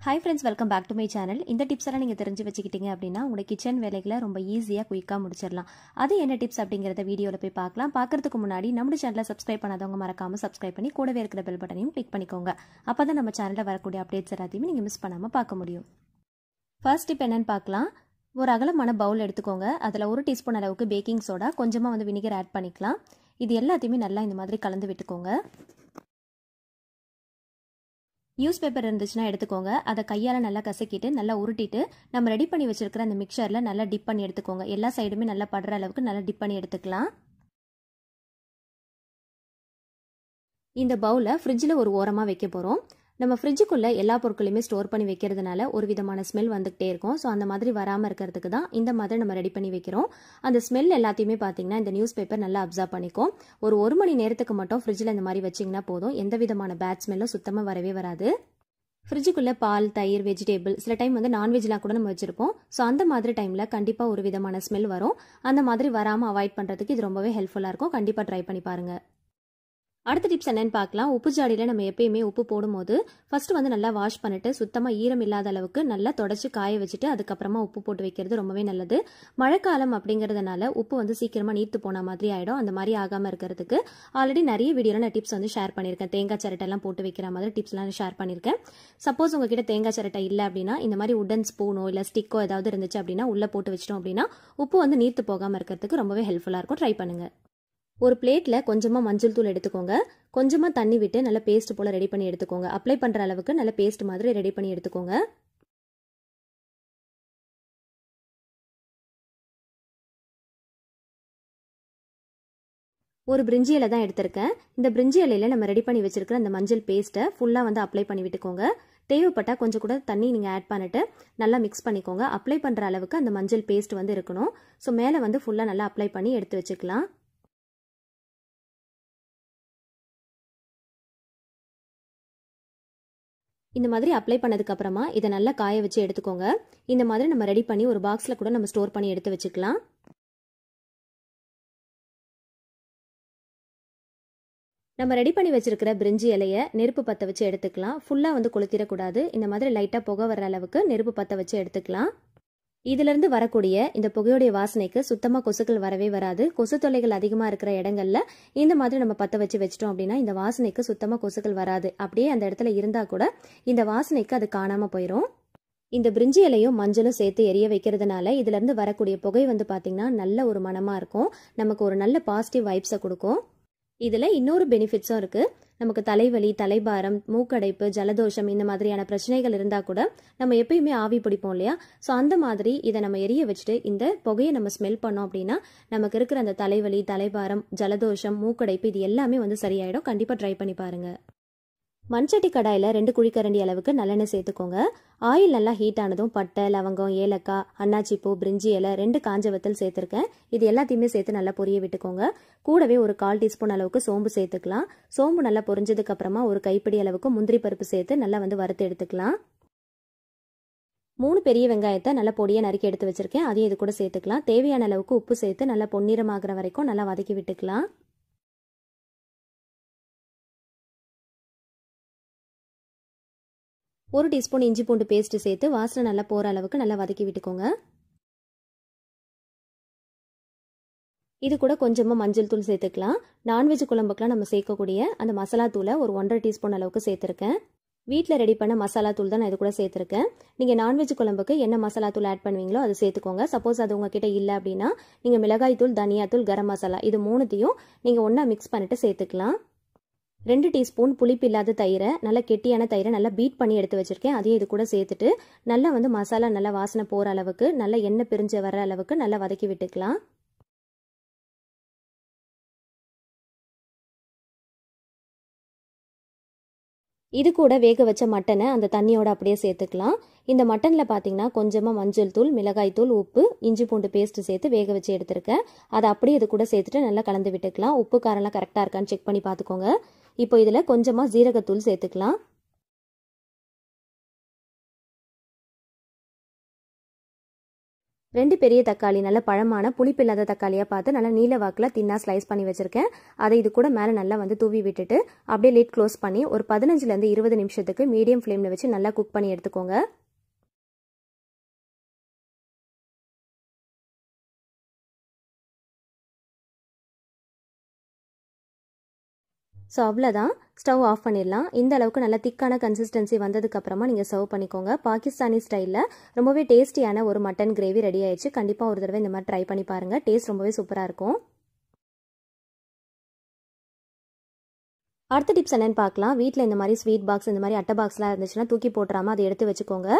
Hi friends, welcome back to my channel. இந்த tips எல்லாம் நீங்க தெரிஞ்சு வச்சுக்கிட்டீங்க அப்படினா உங்க கிச்சன் வேலைகளை ரொம்ப ஈஸியா குயிக்கா முடிச்சிரலாம். அது என்ன டிப்ஸ் அப்படிங்கறத வீடியோல போய் பார்க்கலாம். பார்க்கிறதுக்கு முன்னாடி நம்ம சேனலை சப்ஸ்கிரைப் பண்ணாதவங்க மறக்காம சப்ஸ்கிரைப் பண்ணி கூடவே இருக்கிற பெல் பட்டனையும் கிளிக் பண்ணிக்கோங்க. அப்பதான் நம்ம சேனல்ல வரக்கூடிய அப்டேட்ஸ் எல்லாத்தையும் நீங்க மிஸ் பண்ணாம பார்க்க முடியும். ஃபர்ஸ்ட் டிப் என்னன்னு பார்க்கலாம். ஒரு அகலமான பவுல் எடுத்துக்கோங்க. அதுல 1 டீஸ்பூன் அளவுக்கு பேக்கிங் சோடா, கொஞ்சமா வினிகர் ஆட் பண்ணிக்கலாம். இது எல்லாத்தையும் நல்லா இந்த மாதிரி கலந்து விட்டுக்கோங்க. நியூஸ் பேப்பர் இருந்துச்சுன்னா எடுத்துக்கோங்க. அதை கையால் நல்லா கசக்கிட்டு நல்லா உருட்டிட்டு நம்ம ரெடி பண்ணி வச்சிருக்கிற அந்த மிக்சரில் நல்லா டிப் பண்ணி எடுத்துக்கோங்க. எல்லா சைடுமே நல்லா படுற அளவுக்கு நல்லா டிப் பண்ணி எடுத்துக்கலாம். இந்த பவுலை ஃப்ரிட்ஜில் ஒரு ஓரமாக வைக்க போகிறோம். நம்ம ஃப்ரிட்ஜுக்குள்ளே எல்லா பொருட்களையுமே ஸ்டோர் பண்ணி வைக்கிறதுனால ஒரு விதமான ஸ்மெல் வந்துகிட்டே இருக்கும். ஸோ அந்த மாதிரி வராமல் இருக்கிறதுக்கு தான் இந்த மாதிரி நம்ம ரெடி பண்ணி வைக்கிறோம். அந்த ஸ்மெல் எல்லாத்தையுமே பார்த்தீங்கன்னா இந்த நியூஸ் பேப்பர் நல்லா அப்சர்வ் பண்ணிக்கும். ஒரு மணி நேரத்துக்கு மட்டும் ஃப்ரிட்ஜில் இந்த மாதிரி வச்சிங்கன்னா போதும். எந்த விதமான பேட் ஸ்மெல்லும் சுத்தமாக வரவே வராது. ஃப்ரிட்ஜுக்குள்ளே பால், தயிர், வெஜிடேபிள், சில டைம் நான்வெஜ்லாம் கூட நம்ம வச்சிருப்போம். ஸோ அந்த மாதிரி டைமில் கண்டிப்பாக ஒரு விதமான ஸ்மெல் வரும். அந்த மாதிரி வராமல் அவாய்ட் பண்ணுறதுக்கு இது ரொம்பவே ஹெல்ப்ஃபுல்லாக இருக்கும். கண்டிப்பாக ட்ரை பண்ணி பாருங்கள். அடுத்த டிப்ஸ் என்னன்னு பார்க்கலாம். உப்பு ஜாடியில் நம்ம எப்பயுமே உப்பு போடும்போது ஃபர்ஸ்ட் நல்லா வாஷ் பண்ணிட்டு சுத்தமாக ஈரம் இல்லாத அளவுக்கு நல்லா தொடச்சி காய வச்சுட்டு அதுக்கப்புறமா உப்பு போட்டு வைக்கிறது ரொம்பவே நல்லது. மழைக்காலம் அப்படிங்கிறதுனால உப்பு சீக்கிரமாக நீர்த்து போன மாதிரி ஆகிடும். அந்த மாதிரி ஆகாமல் இருக்கிறதுக்கு ஆல்ரெடி நிறைய வீடியோவில் நான் டிப்ஸ் ஷேர் பண்ணியிருக்கேன். தேங்காய் சிரட்டெல்லாம் போட்டு வைக்கிற மாதிரி டிப்ஸ்லாம் ஷேர் பண்ணியிருக்கேன். சப்போஸ் உங்ககிட்ட தேங்காய் சிரட்டை இல்லை அப்படின்னா இந்த மாதிரி உடன் ஸ்பூனோ இல்லை ஸ்டிக்கோ ஏதாவது இருந்துச்சு அப்படின்னா உள்ளே போட்டு வச்சிட்டோம் அப்படின்னா உப்பு நீர்த்து போகாமல் இருக்கிறதுக்கு ரொம்பவே ஹெல்ப்ஃபுல்லாக இருக்கும். ட்ரை பண்ணுங்கள். ஒரு பிளேட்டில் கொஞ்சமாக மஞ்சள் தூள் எடுத்துக்கோங்க. கொஞ்சமாக தண்ணி விட்டு நல்லா பேஸ்ட் போல் ரெடி பண்ணி எடுத்துக்கோங்க. அப்ளை பண்ணுற அளவுக்கு நல்ல பேஸ்ட் மாதிரி ரெடி பண்ணி எடுத்துக்கோங்க. ஒரு பிரிஞ்சி இலை தான் எடுத்திருக்கேன். இந்த பிரிஞ்சி இலையில நம்ம ரெடி பண்ணி வச்சிருக்கிற அந்த மஞ்சள் பேஸ்ட்டை ஃபுல்லாக அப்ளை பண்ணி விட்டுக்கோங்க. தேவைப்பட்டால் கொஞ்சம் கூட தண்ணி நீங்கள் ஆட் பண்ணிட்டு நல்லா மிக்ஸ் பண்ணிக்கோங்க. அப்ளை பண்ணுற அளவுக்கு அந்த மஞ்சள் பேஸ்ட் இருக்கணும். ஸோ மேலே ஃபுல்லாக நல்லா அப்ளை பண்ணி எடுத்து வச்சுக்கலாம். இந்த மாதிரி அப்ளை பண்ணதுக்கு அப்புறமா இதை நல்லா காய வச்சு எடுத்துக்கோங்க. இந்த மாதிரி நம்ம ரெடி பண்ணி ஒரு பாக்ஸ்ல கூட நம்ம ஸ்டோர் பண்ணி எடுத்து வச்சுக்கலாம். நம்ம ரெடி பண்ணி வச்சிருக்கிற பிரிஞ்சி இலையை நெருப்பு பற்ற வச்சு எடுத்துக்கலாம். ஃபுல்லா கொளுத்திடக்கூடாது. இந்த மாதிரி லைட்டா புகை வர அளவுக்கு நெருப்பு பற்ற வச்சு எடுத்துக்கலாம். இதிலிருந்து வரக்கூடிய இந்த புகையோடைய வாசனைக்கு சுத்தமாக கொசுக்கள் வரவே வராது. கொசு தொல்லைகள் அதிகமாக இருக்கிற இடங்கள்ல இந்த மாதிரி நம்ம பற்ற வச்சு வச்சிட்டோம் அப்படின்னா இந்த வாசனைக்கு சுத்தமாக கொசுக்கள் வராது. அப்படியே அந்த இடத்துல இருந்தா கூட இந்த வாசனைக்கு அது காணாம போயிடும். இந்த பிரிஞ்சி இலையும் மஞ்சளும் சேர்த்து எரிய வைக்கிறதுனால இதுல இருந்து வரக்கூடிய புகை பாத்தீங்கன்னா நல்ல ஒரு மனமா இருக்கும். நமக்கு ஒரு நல்ல பாசிட்டிவ் வைப்ஸை கொடுக்கும். இதுல இன்னொரு பெனிஃபிட்ஸும் இருக்கு. நமக்கு தலைவலி, தலைபாரம், மூக்கடைப்பு, ஜலதோஷம் இந்த மாதிரியான பிரச்சனைகள் இருந்தா கூட நம்ம எப்பயுமே ஆவி பிடிப்போம் இல்லையா? ஸோ அந்த மாதிரி இதை நம்ம எரிய வச்சுட்டு இந்த புகையை நம்ம ஸ்மெல் பண்ணோம் அப்படின்னா நமக்கு இருக்கிற அந்த தலைவலி, தலைபாரம், ஜலதோஷம், மூக்கடைப்பு இது எல்லாமே சரியாயிடும். கண்டிப்பா ட்ரை பண்ணி பாருங்க. மண்சட்டி கடாயில் 2 குழிக்கரண்டி அளவுக்கு நல்லெண்ணெய் சேர்த்துக்கோங்க. ஆயில் நல்லா ஹீட் ஆனதும் பட்டை, லவங்கம், ஏலக்காய், அன்னாச்சிப்பூ, பிரிஞ்சி இலை, 2 காஞ்ச வத்தல் சேர்த்துருக்கேன். இது எல்லாத்தையுமே சேர்த்து நல்லா பொரிய விட்டுக்கோங்க. கூடவே ஒரு 1/4 டீஸ்பூன் அளவுக்கு சோம்பு சேர்த்துக்கலாம். சோம்பு நல்லா பொரிஞ்சதுக்கு அப்புறமா ஒரு கைப்பிடி அளவுக்கு முந்திரி பருப்பு சேர்த்து நல்லா வறுத்து எடுத்துக்கலாம். 3 பெரிய வெங்காயத்தை நல்லா பொடியை நறுக்கி எடுத்து வச்சிருக்கேன். அதையும் இது கூட சேர்த்துக்கலாம். தேவையான அளவுக்கு உப்பு சேர்த்து நல்லா பொன்னிறமாகிற வரைக்கும் நல்லா வதக்கி விட்டுக்கலாம். 1 டீஸ்பூன் இஞ்சி பூண்டு பேஸ்ட் சேர்த்து வாசனை நல்லா போற அளவுக்கு நல்லா வதக்கி விட்டுக்கோங்க. இது கூட கொஞ்சமா மஞ்சள் தூள் சேர்த்துக்கலாம். நான்வெஜ் குழம்புக்குலாம் நம்ம சேர்க்கக்கூடிய அந்த மசாலா தூளை ஒரு 1/2 டீஸ்பூன் அளவுக்கு சேர்த்துருக்கேன். வீட்டில் ரெடி பண்ண மசாலா தூள் தான் நான் இது கூட சேர்த்துருக்கேன். நீங்கள் நான்வெஜ் குழம்புக்கு என்ன மசாலா தூள் ஆட் பண்ணுவீங்களோ அதை சேர்த்துக்கோங்க. சப்போஸ் அது உங்ககிட்ட இல்லை அப்படின்னா நீங்கள் மிளகாய் தூள், தனியாத்தூள், கரம் மசாலா இது 3த்தையும் நீங்கள் ஒன்றா மிக்ஸ் பண்ணிட்டு சேர்த்துக்கலாம். 2 டீஸ்பூன் புளிப்பு இல்லாத தயிரை, நல்ல கெட்டியான தயிரை நல்லா பீட் பண்ணி எடுத்து வச்சிருக்கேன். அதையும் இது கூட சேர்த்துட்டு நல்லா மசாலா நல்லா வாசனை போற அளவுக்கு நல்லா எண்ணெய் பிரிஞ்சு வர அளவுக்கு நல்லா வதக்கி விட்டுக்கலாம். இது கூட வேக வச்ச மட்டனை அந்த தண்ணியோட அப்படியே சேர்த்துக்கலாம். இந்த மட்டன்ல பாத்தீங்கன்னா கொஞ்சமா மஞ்சள் தூள், மிளகாய் தூள், உப்பு, இஞ்சி பூண்டு பேஸ்ட் சேர்த்து வேக வச்சு எடுத்திருக்கேன். அதை அப்படியே இது கூட சேர்த்துட்டு நல்லா கலந்து விட்டுக்கலாம். உப்பு காரெல்லாம் கரெக்டா இருக்கான்னு செக் பண்ணி பார்த்துக்கோங்க. இப்போ இதுல கொஞ்சமா ஜீரகத்தூள் சேர்த்துக்கலாம். 2 பெரிய தக்காளி நல்ல பழமான புளிப்பு இல்லாத தக்காளியாக பார்த்து நல்லா நீல வாக்கில் தின்னாக ஸ்லைஸ் பண்ணி வச்சுருக்கேன். அதை இது கூட மேலே நல்லா வந்து தூவி விட்டுட்டு அப்படியே லிட் க்ளோஸ் பண்ணி ஒரு 15லேருந்து 20 நிமிஷத்துக்கு மீடியம் ஃப்ளேமில் வச்சு நல்லா குக் பண்ணி எடுத்துக்கோங்க. ஸோ அவ்வளோதான், ஸ்டவ் ஆஃப் பண்ணிடலாம். இந்த அளவுக்கு நல்லா திக்கான கன்சிஸ்டன்சி வந்ததுக்கப்புறமா நீங்கள் சர்வ் பண்ணிக்கோங்க. பாகிஸ்தானி ஸ்டைலில் ரொம்பவே டேஸ்டியான ஒரு மட்டன் கிரேவி ரெடி ஆயிடுச்சு. கண்டிப்பாக ஒரு தடவை இந்த மாதிரி ட்ரை பண்ணி பாருங்கள். டேஸ்ட் ரொம்பவே சூப்பராக இருக்கும். அடுத்த டிப்ஸ் என்னென்னு பார்க்கலாம். வீட்டில் இந்த மாதிரி ஸ்வீட் பாக்ஸ், இந்த மாதிரி அட்டை பாக்ஸ்லாம் இருந்துச்சுன்னா தூக்கி போட்டுறாமல் அதை எடுத்து வச்சுக்கோங்க.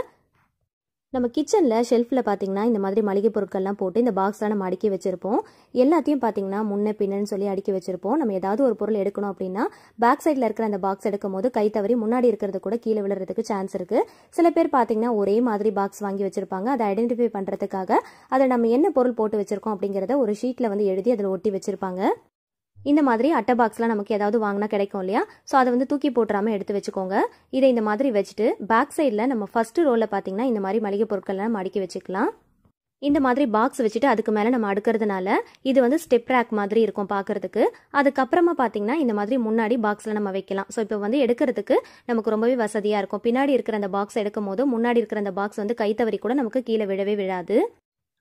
நம்ம கிச்சனில் ஷெல்ஃபில் பார்த்தீங்கன்னா இந்த மாதிரி மளிகை பொருட்கள்லாம் போட்டு இந்த பாக்ஸ்லாம் நம்ம அடுக்கி வச்சுருப்போம். எல்லாத்தையும் பார்த்தீங்கன்னா முன்ன பின்னன்னு சொல்லி அடுக்கி வச்சுருப்போம். நம்ம ஏதாவது ஒரு பொருள் எடுக்கணும் அப்படின்னா பேக் சைடில் இருக்கிற அந்த பாக்ஸ் எடுக்கும் போது கை தவறி முன்னாடி இருக்கிறது கூட கீழே விழுறதுக்கு சான்ஸ் இருக்குது. சில பேர் பார்த்தீங்கன்னா ஒரே மாதிரி பாக்ஸ் வாங்கி வச்சுருப்பாங்க. அதை ஐடென்டிஃபை பண்ணுறதுக்காக அதை நம்ம என்ன பொருள் போட்டு வச்சுருக்கோம் அப்படிங்கிறத ஒரு ஷீட்டில் வந்து எழுதி அதில் ஒட்டி வச்சுருப்பாங்க. இந்த மாதிரி அட்டை பாக்ஸ்லாம் நமக்கு ஏதாவது வாங்கினா கிடைக்கும் இல்லையா? ஸோ அதை வந்து தூக்கி போட்டுறாமல் எடுத்து வச்சுக்கோங்க. இதை இந்த மாதிரி வச்சுட்டு பேக் சைடில் நம்ம ஃபர்ஸ்ட் ரோவில் பார்த்தீங்கன்னா இந்த மாதிரி மளிகை பொருட்கள்லாம் நம்ம அடுக்கி வச்சுக்கலாம். இந்த மாதிரி பாக்ஸ் வச்சுட்டு அதுக்கு மேலே நம்ம அடுக்கிறதுனால இது வந்து ஸ்டெப் ரேக் மாதிரி இருக்கும் பார்க்கறதுக்கு. அதுக்கப்புறமா பார்த்தீங்கன்னா இந்த மாதிரி முன்னாடி பாக்ஸில் நம்ம வைக்கலாம். ஸோ இப்போ வந்து எடுக்கிறதுக்கு நமக்கு ரொம்பவே வசதியாக இருக்கும். பின்னாடி இருக்கிற அந்த பாக்ஸ் எடுக்கும் போது முன்னாடி இருக்கிற அந்த பாக்ஸ் வந்து கை தவறி கூட நமக்கு கீழே விழவே விழாது.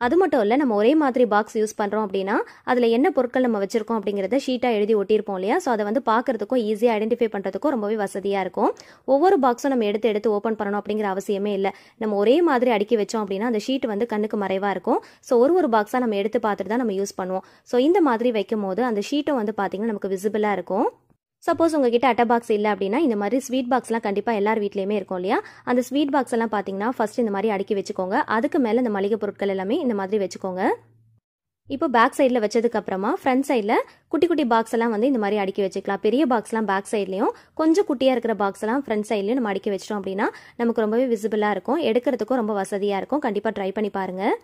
அது மட்டும் இல்லை, நம்ம ஒரே மாதிரி பாக்ஸ் யூஸ் பண்ணுறோம் அப்படின்னா அதில் என்ன பொருட்கள் நம்ம வச்சுருக்கோம் அப்படிங்கிறத ஷீட்டாக எழுதி ஒட்டியிருப்போம் இல்லையா? ஸோ அதை வந்து பார்க்குறதுக்கும் ஈஸியாக ஐடென்டிஃபை பண்ணுறதுக்கும் ரொம்பவே வசதியாக இருக்கும். ஒவ்வொரு பாக்ஸும் நம்ம எடுத்து ஓப்பன் பண்ணணும் அப்படிங்கிற அவசியமே இல்லை. நம்ம ஒரே மாதிரி அடுக்கி வச்சோம் அப்படின்னா அந்த ஷீட் வந்து கண்ணுக்கு மறைவாக இருக்கும். ஸோ ஒரு பாக்ஸாக நம்ம எடுத்து பார்த்துட்டு தான் நம்ம யூஸ் பண்ணுவோம். ஸோ இந்த மாதிரி வைக்கும் போது அந்த ஷீட்டும் வந்து பார்த்திங்கன்னா நமக்கு விசிபிளாக இருக்கும். சப்போஸ் உங்ககிட்ட அட்டை பாக்ஸ் இல்லை அப்படின்னா இந்த மாதிரி ஸ்வீட் பாக்ஸ்லாம் கண்டிப்பாக எல்லார் வீட்லேயுமே இருக்கும் இல்லையா? அந்த ஸ்வீட் பாக்ஸ் எல்லாம் பார்த்தீங்கன்னா ஃபர்ஸ்ட் இந்த மாதிரி அடுக்கி வச்சுக்கோங்க. அதுக்கு மேலே இந்த மளிகை பொருட்கள் எல்லாமே இந்த மாதிரி வச்சுக்கோங்க. இப்போ பேக் சைடில் வச்சதுக்கு அப்புறமா ஃப்ரண்ட் சைடில் குட்டி குட்டி பாக்ஸ் எல்லாம் வந்து இந்த மாதிரி அடுக்கி வச்சுக்கலாம். பெரிய பாக்ஸ்லாம் பேக் சைட்லையும் கொஞ்சம் குட்டியாக இருக்கிற பாக்ஸ் எல்லாம் ஃப்ரண்ட் சைட்லையும் நம்ம அடுக்கி வச்சிட்டோம் அப்படின்னா நமக்கு ரொம்பவே விசிபிளாக இருக்கும். எடுக்கிறதுக்கும் ரொம்ப வசதியாக இருக்கும். கண்டிப்பாக ட்ரை பண்ணி பாருங்கள்.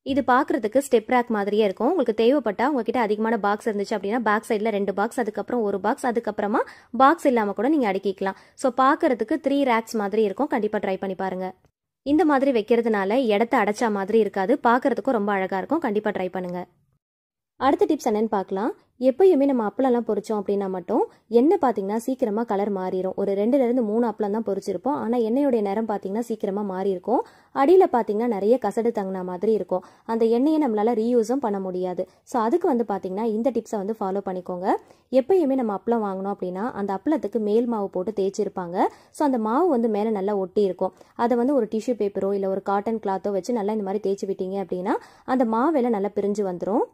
இது பார்க்குறதுக்கு ஸ்டெப் ரேக் மாதிரியே இருக்கும். உங்களுக்கு தேவைப்பட்டால் உங்ககிட்ட அதிகமான பாக்ஸ் இருந்துச்சு அப்படின்னா பேக் சைடில் 2 பாக்ஸ், அதுக்கப்புறம் ஒரு பாக்ஸ், அதுக்கப்புறமா பாக்ஸ் இல்லாமல் கூட நீங்கள் அடுக்கிக்கலாம். ஸோ பார்க்குறதுக்கு 3 ரேக்ஸ் மாதிரி இருக்கும். கண்டிப்பாக ட்ரை பண்ணி பாருங்கள். இந்த மாதிரி வைக்கிறதுனால இடத்த அடைச்சா மாதிரி இருக்காது. பார்க்குறதுக்கும் ரொம்ப அழகாக இருக்கும். கண்டிப்பாக ட்ரை பண்ணுங்கள். அடுத்த டிப்ஸ் என்னன்னு பார்க்கலாம். எப்பயுமே நம்ம அப்பளம்லாம் பொரிச்சோம் அப்படின்னா மட்டும் எண்ணெய் பார்த்தீங்கன்னா சீக்கிரமாக கலர் மாறிடும். ஒரு 2லேருந்து 3 அப்பளம் தான் பொரிச்சிருப்போம். ஆனால் எண்ணெயோடைய நிறம் பார்த்தீங்கன்னா சீக்கிரமாக மாறி இருக்கும். அடியில் பார்த்தீங்கன்னா நிறைய கசடு தங்கின மாதிரி இருக்கும். அந்த எண்ணெயை நம்மளால ரீயூஸும் பண்ண முடியாது. ஸோ அதுக்கு வந்து பார்த்தீங்கன்னா இந்த டிப்ஸை வந்து ஃபாலோ பண்ணிக்கோங்க. எப்பயுமே நம்ம அப்பளம் வாங்கினோம் அப்படின்னா அந்த அப்பளத்துக்கு மேல் மாவு போட்டு தேய்ச்சிருப்பாங்க. ஸோ அந்த மாவு வந்து மேலே நல்லா ஒட்டி இருக்கும். அதை வந்து ஒரு டிஷ்யூ பேப்பரோ இல்லை ஒரு காட்டன் கிளாத்தோ வச்சு நல்லா இந்த மாதிரி தேய்ச்சி விட்டீங்க அப்படின்னா அந்த மாவெல்லாம் நல்லா பிரிஞ்சு வந்துடும்.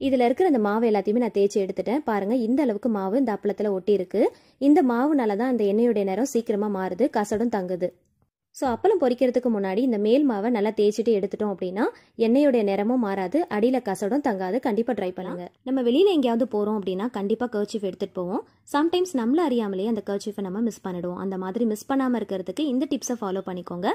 இதில் இருக்கிற அந்த மாவு எல்லாத்தையுமே நான் தேய்ச்சி எடுத்துட்டேன். பாருங்கள், இந்த அளவுக்கு மாவு இந்த அப்பளத்தில் ஒட்டி இருக்கு. இந்த மாவுனால தான் அந்த எண்ணெயுடைய நேரம் சீக்கிரமாக மாறுது, கசடும் தங்குது. ஸோ அப்பளம் பொரிக்கிறதுக்கு முன்னாடி இந்த மேல் மாவை நல்லா தேய்ச்சிட்டு எடுத்துட்டோம் அப்படின்னா எண்ணெயோடைய நிறமும் மாறாது, அடியில் கசடும் தங்காது. கண்டிப்பாக ட்ரை பண்ணுங்க. நம்ம வெளியில் எங்கேயாவது போகிறோம் அப்படின்னா கண்டிப்பாக கர்ச்சீஃப் எடுத்துகிட்டு போவோம். சம்டைம்ஸ் நம்மள அறியாமலேயே அந்த கர்ச்சீஃபை நம்ம மிஸ் பண்ணிடுவோம். அந்த மாதிரி மிஸ் பண்ணாமல் இருக்கிறதுக்கு இந்த டிப்ஸை ஃபாலோ பண்ணிக்கோங்க.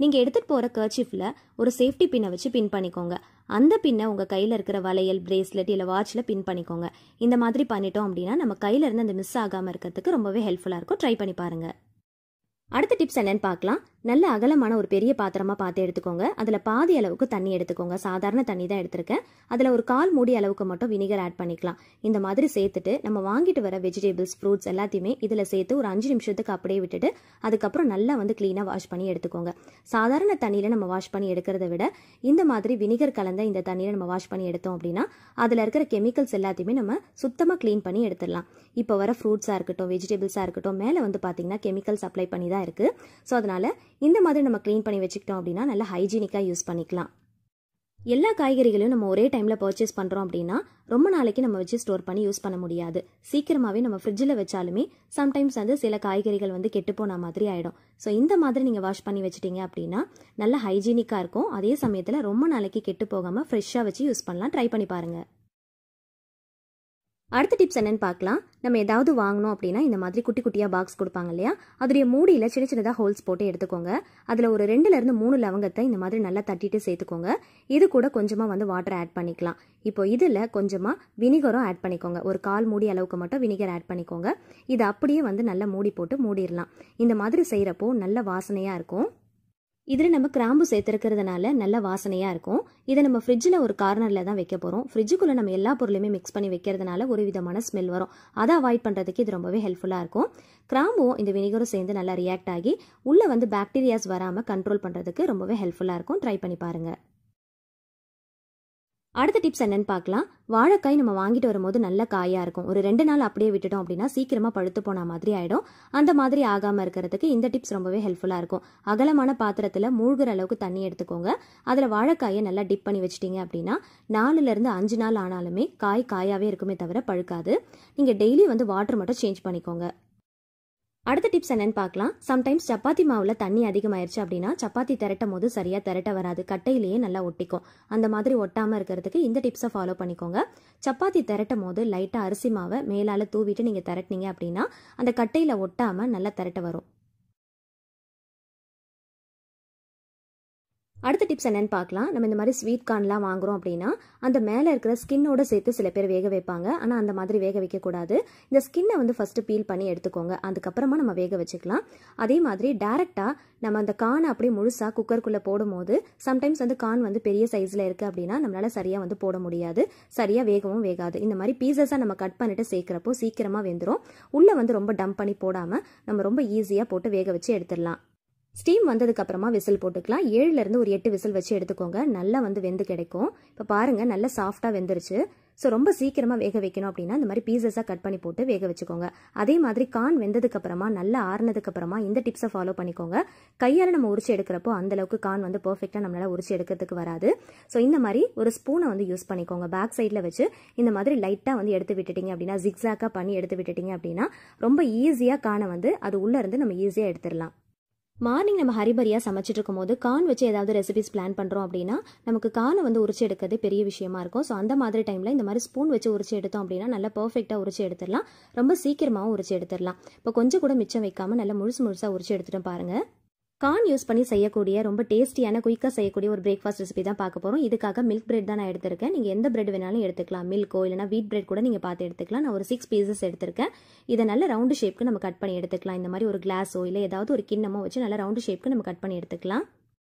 நீங்கள் எடுத்துகிட்டு போகிற கர்ச்சீஃபில் ஒரு சேஃப்டி பின்னை வச்சு பின் பண்ணிக்கோங்க. அந்த பின்னை உங்கள் கையில் இருக்கிற வளையல், பிரேஸ்லெட் இல்லை வாட்சில் பின் பண்ணிக்கோங்க. இந்த மாதிரி பண்ணிட்டோம் அப்படின்னா நம்ம கையில் இருந்து அந்த மிஸ் ஆகாமல் இருக்கிறதுக்கு ரொம்பவே ஹெல்ப்ஃபுல்லாக இருக்கும். ட்ரை பண்ணி பாருங்கள். அடுத்த டிப்ஸ் என்னன்னு பார்க்கலாம். நல்ல அகலமான ஒரு பெரிய பாத்திரமா பார்த்து எடுத்துக்கோங்க. அதில் பாதி அளவுக்கு தண்ணி எடுத்துக்கோங்க. சாதாரண தண்ணி தான் எடுத்திருக்கேன். அதில் ஒரு 1/4 மூடி அளவுக்கு மட்டும் வினிகர் ஆட் பண்ணிக்கலாம். இந்த மாதிரி சேர்த்துட்டு நம்ம வாங்கிட்டு வர வெஜிடபிள்ஸ், ஃப்ரூட்ஸ் எல்லாத்தையுமே இதில் சேர்த்து ஒரு 5 நிமிஷத்துக்கு அப்படியே விட்டுட்டு அதுக்கப்புறம் நல்லா வந்து க்ளீனாக வாஷ் பண்ணி எடுத்துக்கோங்க. சாதாரண தண்ணியில் நம்ம வாஷ் பண்ணி எடுக்கிறத விட இந்த மாதிரி வினிகர் கலந்த இந்த தண்ணியில் நம்ம வாஷ் பண்ணி எடுத்தோம் அப்படின்னா அதில் இருக்கிற கெமிக்கல்ஸ் எல்லாத்தையுமே நம்ம சுத்தமாக க்ளீன் பண்ணி எடுத்துடலாம். இப்போ வர ஃப்ரூட்ஸாக இருக்கட்டும், வெஜிடபிள்ஸாக இருக்கட்டும், மேலே வந்து பார்த்தீங்கன்னா கெமிக்கல்ஸ் அப்ளை பண்ணி தான் இருக்குது. ஸோ அதனால் இந்த மாதிரி நம்ம க்ளீன் பண்ணி வச்சுக்கிட்டோம் அப்படின்னா நல்லா ஹைஜீனிக்காக யூஸ் பண்ணிக்கலாம். எல்லா காய்கறிகளையும் நம்ம ஒரே டைமில் பர்ச்சேஸ் பண்ணுறோம் அப்படின்னா ரொம்ப நாளைக்கு நம்ம வச்சு ஸ்டோர் பண்ணி யூஸ் பண்ண முடியாது. சீக்கிரமாகவே நம்ம ஃப்ரிட்ஜில் வச்சாலுமே சம்டைம்ஸ் வந்து சில காய்கறிகள் வந்து கெட்டு போன மாதிரி ஆகிடும். ஸோ இந்த மாதிரி நீங்கள் வாஷ் பண்ணி வச்சிட்டிங்க அப்படின்னா நல்லா ஹைஜீனிக்காக இருக்கும். அதே சமயத்தில் ரொம்ப நாளைக்கு கெட்டு போகாமல் ஃப்ரெஷ்ஷாக வச்சு யூஸ் பண்ணலாம். ட்ரை பண்ணி பாருங்கள். அடுத்த டிப்ஸ் என்னன்னு பார்க்கலாம். நம்ம ஏதாவது வாங்கணும் அப்படின்னா இந்த மாதிரி குட்டி குட்டியாக பாக்ஸ் கொடுப்பாங்க இல்லையா, அதோடைய மூடியில் சின்ன சின்னதாக ஹோல்ஸ் போட்டு எடுத்துக்கோங்க. அதில் ஒரு 2லேருந்து 3 லவங்கத்தை இந்த மாதிரி நல்லா தட்டிட்டு சேர்த்துக்கோங்க. இது கூட கொஞ்சமாக வந்து வாட்டர் ஆட் பண்ணிக்கலாம். இப்போ இதில் கொஞ்சமாக வினிகரும் ஆட் பண்ணிக்கோங்க. ஒரு 1/4 மூடி அளவுக்கு மட்டும் வினிகர் ஆட் பண்ணிக்கோங்க. இதை அப்படியே வந்து நல்லா மூடி போட்டு மூடிடலாம். இந்த மாதிரி செய்கிறப்போ நல்ல வாசனையாக இருக்கும். இதில் நம்ம கிராம்பு சேர்த்துருக்கிறதுனால நல்ல வாசனையாக இருக்கும். இதை நம்ம ஃப்ரிட்ஜில் ஒரு கார்னரில் தான் வைக்க போகிறோம். ஃப்ரிட்ஜுக்குள்ளே நம்ம எல்லா பொருளையுமே மிக்ஸ் பண்ணி வைக்கிறதுனால ஒரு விதமான ஸ்மெல் வரும். அதை அவாய்ட் பண்ணுறதுக்கு இது ரொம்பவே ஹெல்ப்ஃபுல்லாக இருக்கும். கிராம்பும் இந்த வினிகரும் சேர்ந்து நல்லா ரியாக்ட் ஆகி உள்ளே வந்து பாக்டீரியாஸ் வராமல் கண்ட்ரோல் பண்ணுறதுக்கு ரொம்பவே ஹெல்ப்ஃபுல்லாக இருக்கும். ட்ரை பண்ணி பாருங்கள். அடுத்த டிப்ஸ் என்னன்னு பார்க்கலாம். வாழைக்காய் நம்ம வாங்கிட்டு வரும்போது நல்ல காயாக இருக்கும். ஒரு 2 நாள் அப்படியே விட்டுட்டோம் அப்படின்னா சீக்கிரமாக பழுத்து போன மாதிரி ஆகிடும். அந்த மாதிரி ஆகாமல் இருக்கிறதுக்கு இந்த டிப்ஸ் ரொம்பவே ஹெல்ப்ஃபுல்லாக இருக்கும். அகலமான பாத்திரத்தில் மூழ்கிற அளவுக்கு தண்ணி எடுத்துக்கோங்க. அதில் வாழைக்காயை நல்லா டிப் பண்ணி வச்சிட்டிங்க அப்படின்னா 4லேருந்து 5 நாள் ஆனாலுமே காயாகவே இருக்குமே தவிர பழுக்காது. நீங்கள் டெய்லி வந்து வாட்டர் மட்டும் சேஞ்ச் பண்ணிக்கோங்க. அடுத்த டிப்ஸ் என்னன்னு பார்க்கலாம். சம்டைம்ஸ் சப்பாத்தி மாவில் தண்ணி அதிகமாயிருச்சு அப்படின்னா சப்பாத்தி திரட்டும் போது சரியாக திரட்ட வராது. கட்டையிலேயே நல்லா ஒட்டிக்கும். அந்த மாதிரி ஒட்டாமல் இருக்கிறதுக்கு இந்த டிப்ஸை ஃபாலோ பண்ணிக்கோங்க. சப்பாத்தி திரட்டும் போது லைட்டாக அரிசி மாவை மேலால் தூவிட்டு நீங்கள் திரட்டினீங்க அப்படின்னா அந்த கட்டையில் ஒட்டாமல் நல்லா திரட்ட வரும். அடுத்த டிப்ஸ் என்னன்னு பார்க்கலாம். நம்ம இந்த மாதிரி ஸ்வீட் கார்ன்லாம் வாங்குறோம் அப்படின்னா அந்த மேலே இருக்கிற ஸ்கின்னோட சேர்த்து சில பேர் வேக வைப்பாங்க. ஆனால் அந்த மாதிரி வேக வைக்கக்கூடாது. இந்த ஸ்கின்னை வந்து ஃபஸ்ட்டு பீல் பண்ணி எடுத்துக்கோங்க. அதுக்கப்புறமா நம்ம வேக வச்சுக்கலாம். அதே மாதிரி டேரெக்டாக நம்ம அந்த கார்னை அப்படியே முழுசாக குக்கருக்குள்ளே போடும்போது சம்டைம்ஸ் வந்து கார்ன் வந்து பெரிய சைஸில் இருக்குது அப்படின்னா நம்மளால் சரியாக வந்து போட முடியாது. சரியாக வேகவும் வேகாது. இந்த மாதிரி பீசஸாக நம்ம கட் பண்ணிட்டு சேர்க்குறப்போ சீக்கிரமாக வெந்துடும். உள்ளே வந்து ரொம்ப டம்ப் பண்ணி போடாமல் நம்ம ரொம்ப ஈஸியாக போட்டு வேக வச்சு எடுத்துடலாம். ஸ்டீம் வந்ததுக்கு அப்புறமா விசில் போட்டுக்கலாம். 7லேருந்து ஒரு 8 விசில் வச்சு எடுத்துக்கோங்க. நல்லா வந்து வெந்து கிடைக்கும். இப்போ பாருங்கள் நல்லா சாஃப்டாக வெந்துருச்சு. ஸோ ரொம்ப சீக்கிரமாக வேக வைக்கணும் அப்படின்னா இந்த மாதிரி பீசஸாக கட் பண்ணி போட்டு வேக வச்சுக்கோங்க. அதே மாதிரி கார்ன் வெந்ததுக்கு அப்புறமா நல்லா ஆறுனதுக்கு அப்புறமா இந்த டிப்ஸை ஃபாலோ பண்ணிக்கோங்க. கையால் நம்ம உரிச்சு எடுக்கிறப்போ அந்தளவுக்கு கார்ன் வந்து பர்ஃபெக்டாக நம்மளால் உரிச்சு எடுக்கிறதுக்கு வராது. ஸோ இந்த மாதிரி ஒரு ஸ்பூனை வந்து யூஸ் பண்ணிக்கோங்க. பேக் சைடில் வச்சு இந்த மாதிரி லைட்டாக வந்து எடுத்து விட்டுட்டிங்க அப்படின்னா ஜிக்ஸாக்காக பண்ணி எடுத்து விட்டுட்டிங்க அப்படின்னா ரொம்ப ஈஸியாக கார்னை வந்து அது உள்ளே இருந்து நம்ம ஈஸியாக எடுத்துடலாம். மார்னிங் நம்ம ஹரிபரியாக சமைச்சிட்டு இருக்கும் போது கார்ன் வச்சு ஏதாவது ரெசிபிஸ் பிளான் பண்ணுறோம் அப்படின்னா நமக்கு கார்னை வந்து உரிச்சு எடுக்கிறது பெரிய விஷயமா இருக்கும். ஸோ அந்த மாதிரி டைமில் இந்த மாதிரி ஸ்பூன் வச்சு உரிச்சு எடுத்தோம் அப்படின்னா நல்லா பர்ஃபெக்டாக உரிச்சு எடுத்துடலாம். ரொம்ப சீக்கிரமாகவும் உரிச்சு எடுத்துடலாம். இப்போ கொஞ்சம் கூட மிச்சம் வைக்காமல் நல்லா முழுசாக உரிச்சு எடுத்துகிட்டு பாருங்கள். கார்ன் யூஸ் பண்ணி செய்யக்கூடிய ரொம்ப டேஸ்டியான குயிக்காக செய்யக்கூடிய ஒரு பிரேக்ஃபாஸ்ட் ரெசிபி தான் பார்க்க போகிறோம். இதுக்காக மில்க் பிரெட் தான் நான் எடுத்திருக்கேன். நீங்கள் எந்த பிரெட் வேணாலும் எடுத்துக்கலாம். மில்க்கோ இல்லைனா வீட் பிரெட் கூட நீங்கள் பார்த்து எடுத்துக்கலாம். நான் ஒரு 6 பீசஸ் எடுத்திருக்கேன். இதை நல்ல ரவுண்டு ஷேப்க்கு நம்ம கட் பண்ணி எடுத்துக்கலாம். இந்த மாதிரி ஒரு கிளாஸோ இல்லை ஏதாவது ஒரு கிண்ணமோ வச்சு நல்ல ரவுண்டு ஷேப்க்கு நம்ம கட் பண்ணி எடுத்துக்கலாம்.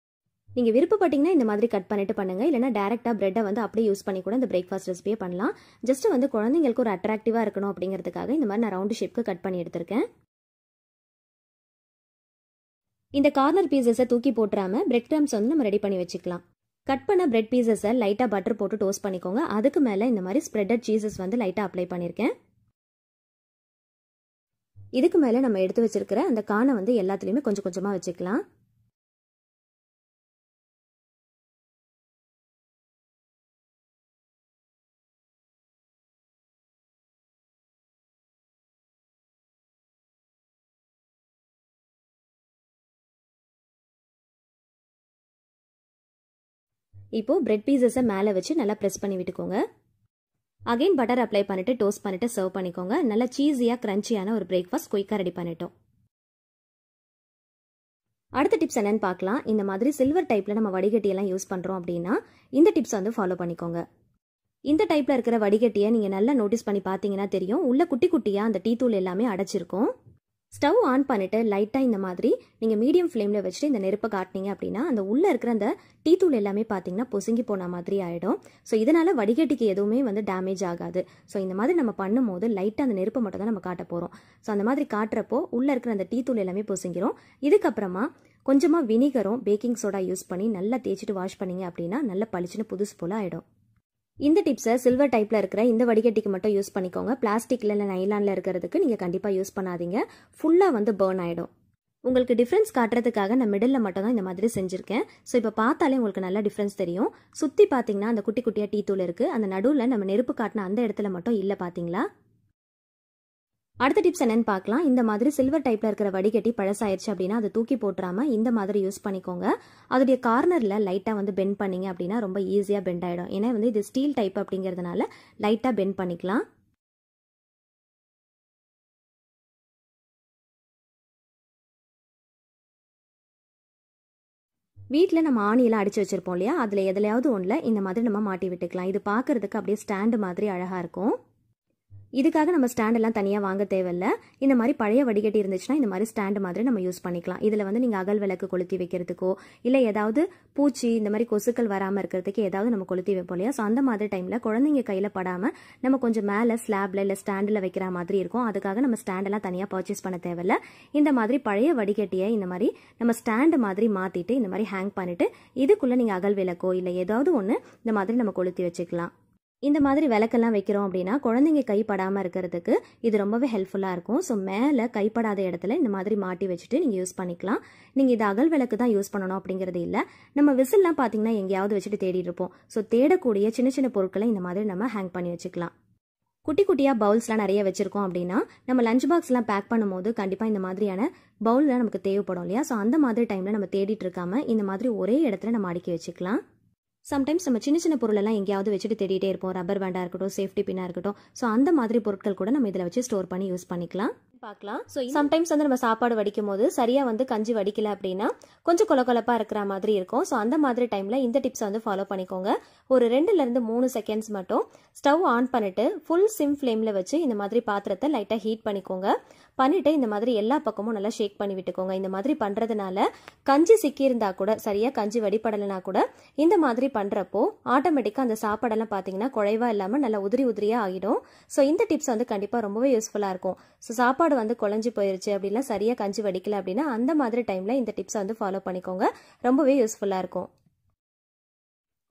நீங்கள் விருப்பப்பட்டீங்கன்னா இந்த மாதிரி கட் பண்ணிட்டு பண்ணுங்கள். இல்லைனா டேரெக்டாக பிரெட்டை வந்து அப்படியே யூஸ் பண்ணி கூட இந்த பிரேக்ஃபாஸ்ட் ரெசிபியே பண்ணலாம். ஜஸ்ட் வந்து குழந்தைங்களுக்கு ஒரு அட்ராக்டிவாக இருக்கணும் அப்படிங்கிறதுக்காக இந்த மாதிரி நான் ரவுண்டு ஷேப்க்கு கட் பண்ணி எடுத்திருக்கேன். இந்த கார்னர் பீசஸை தூக்கி போட்டுறாமல் பிரெட் கிரம்ஸ் வந்து நம்ம ரெடி பண்ணி வச்சுக்கலாம். கட் பண்ண பிரெட் பீசஸை லைட்டாக பட்டர் போட்டு டோஸ்ட் பண்ணிக்கோங்க. அதுக்கு மேலே இந்த மாதிரி ஸ்ப்ரெட்டட் சீசஸ் வந்து லைட்டாக அப்ளை பண்ணியிருக்கேன். இதுக்கு மேலே நம்ம எடுத்து வச்சிருக்கிற அந்த கார்னை வந்து எல்லாத்துலேயுமே கொஞ்சம் கொஞ்சமாக வச்சுக்கலாம். இப்போ பிரெட் பீசஸை மேலே வச்சு நல்லா ப்ரெஸ் பண்ணி விட்டுக்கோங்க. அகைன் பட்டர் அப்ளை பண்ணிட்டு டோஸ்ட் பண்ணிட்டு சர்வ் பண்ணிக்கோங்க. நல்லா சீஸியாக கிரன்ச்சியான ஒரு பிரேக்ஃபாஸ்ட் குயிக்காக ரெடி பண்ணிட்டோம். அடுத்த டிப்ஸ் என்னன்னு பார்க்கலாம். இந்த மாதிரி சில்வர் டைப்பில் நம்ம வடிகட்டியெல்லாம் யூஸ் பண்ணுறோம் அப்படின்னா இந்த டிப்ஸ் வந்து ஃபாலோ பண்ணிக்கோங்க. இந்த டைப்பில் இருக்கிற வடிகட்டியை நீங்கள் நல்லா நோட்டீஸ் பண்ணி பார்த்தீங்கன்னா தெரியும். உள்ள குட்டி குட்டியாக அந்த டீ தூள் எல்லாமே அடைச்சிருக்கும். ஸ்டவ் ஆன் பண்ணிவிட்டு லைட்டாக இந்த மாதிரி நீங்கள் மீடியம் ஃப்ளேமில் வச்சுட்டு இந்த நெருப்பை காட்டினீங்க அப்படின்னா அந்த உள்ளே இருக்கிற அந்த டீ தூள் எல்லாமே பார்த்தீங்கன்னா பொசுங்கி போன மாதிரி ஆகிடும். ஸோ இதனால் வடிகட்டிக்கு எதுவுமே வந்து டேமேஜ் ஆகாது. ஸோ இந்த மாதிரி நம்ம பண்ணும்போது லைட்டாக அந்த நெருப்பை மட்டும் தான் நம்ம காட்ட போகிறோம். ஸோ அந்த மாதிரி காட்டுறப்போ உள்ளே இருக்கிற அந்த டீ தூள் எல்லாமே பொசுங்கிரும். இதுக்கப்புறமா கொஞ்சமாக வினிகரும் பேக்கிங் சோடா யூஸ் பண்ணி நல்லா தேய்ச்சிட்டு வாஷ் பண்ணிங்க அப்படின்னா நல்லா பளிச்சுன்னு புதுசு போல் ஆகிடும். இந்த டிப்ஸை சில்வர் டைப்பில் இருக்கிற இந்த வடிகட்டிக்கு மட்டும் யூஸ் பண்ணிக்கோங்க. பிளாஸ்டிக்கில் இல்லை நைலானில் இருக்கிறதுக்கு நீங்கள் கண்டிப்பாக யூஸ் பண்ணாதீங்க. ஃபுல்லாக வந்து பர்ன் ஆகிடும். உங்களுக்கு டிஃப்ரென்ஸ் காட்டுறதுக்காக நான் மிடில் மட்டும் தான் இந்த மாதிரி செஞ்சுருக்கேன். ஸோ இப்போ பார்த்தாலே உங்களுக்கு நல்லா டிஃப்ரென்ஸ் தெரியும். சுற்றி பார்த்தீங்கன்னா அந்த குட்டி குட்டியாக டீ தூள் இருக்குது. அந்த நடுவில் நம்ம நெருப்பு காட்டின அந்த இடத்துல மட்டும் இல்லை பார்த்தீங்களா. அடுத்த டிப்ஸ் என்னன்னு பார்க்கலாம். இந்த மாதிரி சில்வர் டைப்பில் இருக்கிற வடிகட்டி பழசாயிருச்சு அப்படின்னா அதை தூக்கி போட்டுறாம இந்த மாதிரி யூஸ் பண்ணிக்கோங்க. அதோடைய கார்னரில் லைட்டாக வந்து பெண்ட் பண்ணிங்க அப்படின்னா ரொம்ப ஈஸியாக பெண்ட் ஆகிடும். ஏன்னா வந்து இது ஸ்டீல் டைப் அப்படிங்கிறதுனால லைட்டாக பெண்ட் பண்ணிக்கலாம். வீட்டில் நம்ம ஆணியெல்லாம் அடிச்சு வச்சிருப்போம் இல்லையா, அதில் எதுலையாவது ஒன்றில் இந்த மாதிரி நம்ம மாட்டி விட்டுக்கலாம். இது பார்க்கறதுக்கு அப்படியே ஸ்டாண்டு மாதிரி அழகாக இருக்கும். இதுக்காக நம்ம ஸ்டாண்டெல்லாம் தனியாக வாங்க தேவையில்ல. இந்த மாதிரி பழைய வடிகட்டி இருந்துச்சுன்னா இந்த மாதிரி ஸ்டாண்டு மாதிரி நம்ம யூஸ் பண்ணிக்கலாம். இதில் வந்து நீங்கள் அகல் விளக்கு கொளுத்தி வைக்கிறதுக்கோ இல்லை ஏதாவது பூச்சி இந்த மாதிரி கொசுக்கள் வராமல் இருக்கிறதுக்கு ஏதாவது நம்ம கொளுத்தி வைப்போம் இல்லையா, ஸோ அந்த மாதிரி டைமில் குழந்தைங்க கையில் படாமல் நம்ம கொஞ்சம் மேலே ஸ்லாப்ல இல்லை ஸ்டாண்டில் வைக்கிற மாதிரி இருக்கும். அதுக்காக நம்ம ஸ்டாண்டெல்லாம் தனியாக பர்ச்சேஸ் பண்ண தேவையில்ல. இந்த மாதிரி பழைய வடிகட்டியை இந்த மாதிரி நம்ம ஸ்டாண்டு மாதிரி மாற்றிட்டு இந்த மாதிரி ஹேங் பண்ணிவிட்டு இதுக்குள்ளே நீங்கள் அகல் விளக்கோ இல்லை ஏதாவது ஒன்று இந்த மாதிரி நம்ம கொளுத்தி வச்சுக்கலாம். இந்த மாதிரி விளக்கெல்லாம் வைக்கிறோம் அப்படின்னா குழந்தைங்க கைப்படாமல் இருக்கிறதுக்கு இது ரொம்பவே ஹெல்ப்ஃபுல்லாக இருக்கும். ஸோ மேலே கைப்படாத இடத்துல இந்த மாதிரி மாட்டி வச்சுட்டு நீங்கள் யூஸ் பண்ணிக்கலாம். நீங்கள் இது அகல் விளக்கு தான் யூஸ் பண்ணணும் அப்படிங்கிறது இல்லை. நம்ம விசில்லாம் பார்த்தீங்கன்னா எங்கேயாவது வச்சுட்டு தேடிட்டு இருப்போம். ஸோ தேடக்கூடிய சின்ன சின்ன பொருட்களை இந்த மாதிரி நம்ம ஹேங் பண்ணி வச்சுக்கலாம். குட்டி குட்டியாக பவுல்ஸ்லாம் நிறைய வச்சுருக்கோம் அப்படின்னா நம்ம லஞ்ச் பாக்ஸ்லாம் பேக் பண்ணும்போது கண்டிப்பாக இந்த மாதிரியான பவுல்லாம் நமக்கு தேவைப்படும் இல்லையா, ஸோ அந்த மாதிரி டைமில் நம்ம தேடிட்டு இருக்காமல் இந்த மாதிரி ஒரே இடத்துல நம்ம அடுக்கி வச்சுக்கலாம். சம்டைம்ஸ் நம்ம சின்ன சின்ன பொருளெல்லாம் எங்கேயாவது வச்சுட்டு தேடிட்டே இருப்போம். ரப்பர் பேண்டாக இருக்கட்டும், சேஃப்டி பின்னாக இருக்கட்டும், ஸோ அந்த மாதிரி பொருட்கள் கூட நம்ம இதில் வச்சு ஸ்டோர் பண்ணி யூஸ் பண்ணிக்கலாம். பார்க்கலாம். ஸோ சம்டைம்ஸ் வந்து நம்ம சாப்பாடு வடிக்கும் போது சரியாக வந்து கஞ்சி வடிக்கல அப்படின்னா கொஞ்சம் கொலகொலப்பாக இருக்கிற மாதிரி இருக்கும். ஸோ அந்த மாதிரி டைமில் இந்த டிப்ஸை வந்து ஃபாலோ பண்ணிக்கோங்க. ஒரு 2லேருந்து 3 செகண்ட்ஸ் மட்டும் ஸ்டவ் ஆன் பண்ணிட்டு ஃபுல் சிம் ஃப்ளேமில் வச்சு இந்த மாதிரி பாத்திரத்தை லைட்டாக ஹீட் பண்ணிக்கோங்க. பண்ணிட்டு இந்த மாதிரி எல்லா பக்கமும் நல்லா ஷேக் பண்ணி விட்டுக்கோங்க. இந்த மாதிரி பண்ணுறதுனால கஞ்சி சிக்கியிருந்தா கூட சரியாக கஞ்சி வடிப்படலைனா கூட இந்த மாதிரி பண்ணுறப்போ ஆட்டோமேட்டிக்காக அந்த சாப்பாடெல்லாம் பார்த்தீங்கன்னா குழைவாக இல்லாமல் நல்லா உதிரி உதிரியாக ஆகிடும். ஸோ இந்த டிப்ஸ் வந்து கண்டிப்பாக ரொம்பவே யூஸ்ஃபுல்லாக இருக்கும். ஸோ சாப்பாடு வந்து குழஞ்சி போயிருச்சு அப்படின்னா சரியாக கஞ்சி வடிக்கல அப்படின்னா அந்த மாதிரி டைமில் இந்த டிப்ஸை வந்து ஃபாலோ பண்ணிக்கோங்க. ரொம்பவே யூஸ்ஃபுல்லாக இருக்கும்.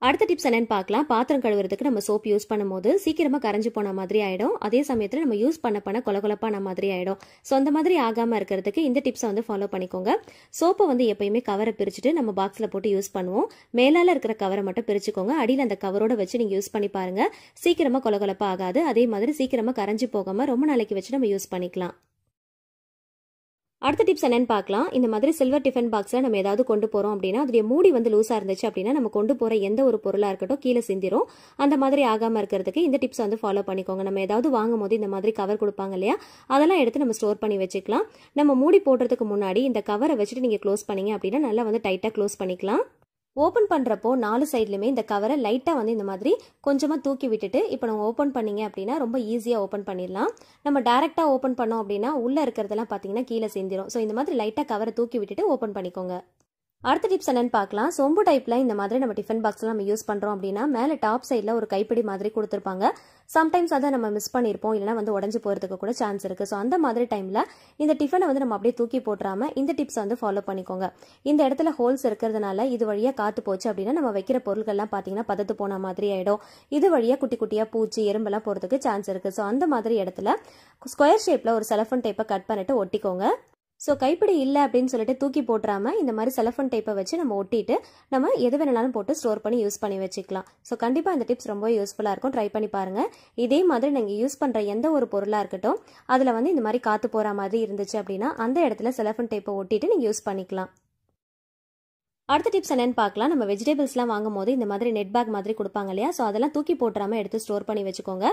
அடுத்த டிப்ஸ் என்னன்னு பார்க்கலாம். பாத்திரம் கழுவுறதுக்கு நம்ம சோப் யூஸ் பண்ணும்போது சீக்கிரமாக கரைஞ்சி போன மாதிரி ஆகிடும். அதே சமயத்தில் நம்ம யூஸ் பண்ண கொலகொலப்பான மாதிரி ஆகிடும். ஸோ அந்த மாதிரி ஆகாமல் இருக்கிறதுக்கு இந்த டிப்ஸை வந்து ஃபாலோ பண்ணிக்கோங்க. சோப்பை வந்து எப்பயுமே கவரை பிரிச்சுட்டு நம்ம பாக்ஸில் போட்டு யூஸ் பண்ணுவோம். மேலால் இருக்கிற கவரை மட்டும் பிரிச்சுக்கோங்க. அடியில் அந்த கவரோட வச்சு நீங்கள் யூஸ் பண்ணி பாருங்கள். சீக்கிரமாக கொலகொலப்பாக ஆகாது. அதே மாதிரி சீக்கிரமாக கரைஞ்சி போகாமல் ரொம்ப நாளைக்கு வச்சு நம்ம யூஸ் பண்ணிக்கலாம். அடுத்த டிப்ஸ் என்னன்னு பார்க்கலாம். இந்த மாதிரி சில்வர் டிஃபன் பாக்ஸில் நம்ம ஏதாவது கொண்டு போகிறோம் அப்படின்னா அதோடைய மூடி வந்து லூஸாக இருந்துச்சு அப்படின்னா நம்ம கொண்டு போகிற எந்த ஒரு பொருளாக இருக்கட்டும் கீழே சிந்திரும். அந்த மாதிரி ஆகாமல் இருக்கிறதுக்கு இந்த டிப்ஸ் வந்து ஃபாலோ பண்ணிக்கோங்க. நம்ம ஏதாவது வாங்கும் போது இந்த மாதிரி கவர் கொடுப்பாங்க இல்லையா, அதெல்லாம் எடுத்து நம்ம ஸ்டோர் பண்ணி வச்சுக்கலாம். நம்ம மூடி போடுறதுக்கு முன்னாடி இந்த கவரை வச்சுட்டு நீங்கள் க்ளோஸ் பண்ணீங்க அப்படின்னா நல்லா வந்து டைட்டாக க்ளோஸ் பண்ணிக்கலாம். ஓப்பன் பண்ணுறப்போ 4 சைட்லையுமே இந்த கவரை லைட்டாக வந்து இந்த மாதிரி கொஞ்சமாக தூக்கி விட்டுட்டு இப்போ நம்ம ஓப்பன் பண்ணிங்க அப்படின்னா ரொம்ப ஈஸியாக ஓப்பன் பண்ணிடலாம். நம்ம டேரெக்டாக ஓப்பன் பண்ணோம் அப்படின்னா உள்ளே இருக்கிறதெல்லாம் பார்த்தீங்கன்னா கீழே சிந்திரும். ஸோ இந்த மாதிரி லைட்டாக கவரை தூக்கி விட்டுட்டு ஓப்பன் பண்ணிக்கோங்க. அடுத்த டிப்ஸ் என்னன்னு பார்க்கலாம். சொம்பு டைப்பில் இந்த மாதிரி நம்ம டிஃபன் பாக்ஸ்லாம் நம்ம யூஸ் பண்ணுறோம் அப்படின்னா மேலே டாப் சைடில் ஒரு கைப்பிடி மாதிரி கொடுத்துருப்பாங்க. சம்டைம்ஸ் அதை நம்ம மிஸ் பண்ணியிருப்போம், இல்லைனா வந்து உடஞ்சி போகிறதுக்கு கூட சான்ஸ் இருக்குது. ஸோ அந்த மாதிரி டைமில் இந்த டிஃபனை வந்து நம்ம அப்படியே தூக்கி போட்டுறாமல் இந்த டிப்ஸை வந்து ஃபாலோ பண்ணிக்கோங்க. இந்த இடத்துல ஹோல்ஸ் இருக்கிறதுனால இது வழியாக காற்று போச்சு அப்படின்னா நம்ம வைக்கிற பொருட்கள்லாம் பார்த்தீங்கன்னா பதத்து போன மாதிரி ஆகிடும். இது வழியாக குட்டி குட்டியாக பூச்சி எறும்பெல்லாம் போகிறதுக்கு சான்ஸ் இருக்குது. ஸோ அந்த மாதிரி இடத்துல ஸ்கொயர் ஷேப்பில் ஒரு செலஃபன் டேப்பை கட் பண்ணிட்டு ஒட்டிக்கோங்க. ஸோ கைப்பிடி இல்லை அப்படின்னு சொல்லிட்டு தூக்கி போட்டுறாமல் இந்த மாதிரி செலஃபன் டேப்பை வச்சு நம்ம ஒட்டிட்டு நம்ம எது வேணாலும் போட்டு ஸ்டோர் பண்ணி யூஸ் பண்ணி வச்சுக்கலாம். ஸோ கண்டிப்பாக இந்த டிப்ஸ் ரொம்ப யூஸ்ஃபுல்லாக இருக்கும். ட்ரை பண்ணி பாருங்கள். இதே மாதிரி நீங்கள் யூஸ் பண்ணுற எந்த ஒரு பொருளாக இருக்கட்டும் அதில் வந்து இந்த மாதிரி காற்று போகிற மாதிரி இருந்துச்சு அப்படின்னா அந்த இடத்துல செலஃபன் டேப்பை ஒட்டிட்டு நீங்கள் யூஸ் பண்ணிக்கலாம். அடுத்த டிப்ஸ் என்னன்னு பார்க்கலாம். நம்ம வெஜிடபிள்ஸ்லாம் வாங்கும் போது இந்த மாதிரி நெட் பேக் மாதிரி கொடுப்பாங்க இல்லையா, ஸோ அதெல்லாம் தூக்கி போட்டுறாமல் எடுத்து ஸ்டோர் பண்ணி வச்சுக்கோங்க.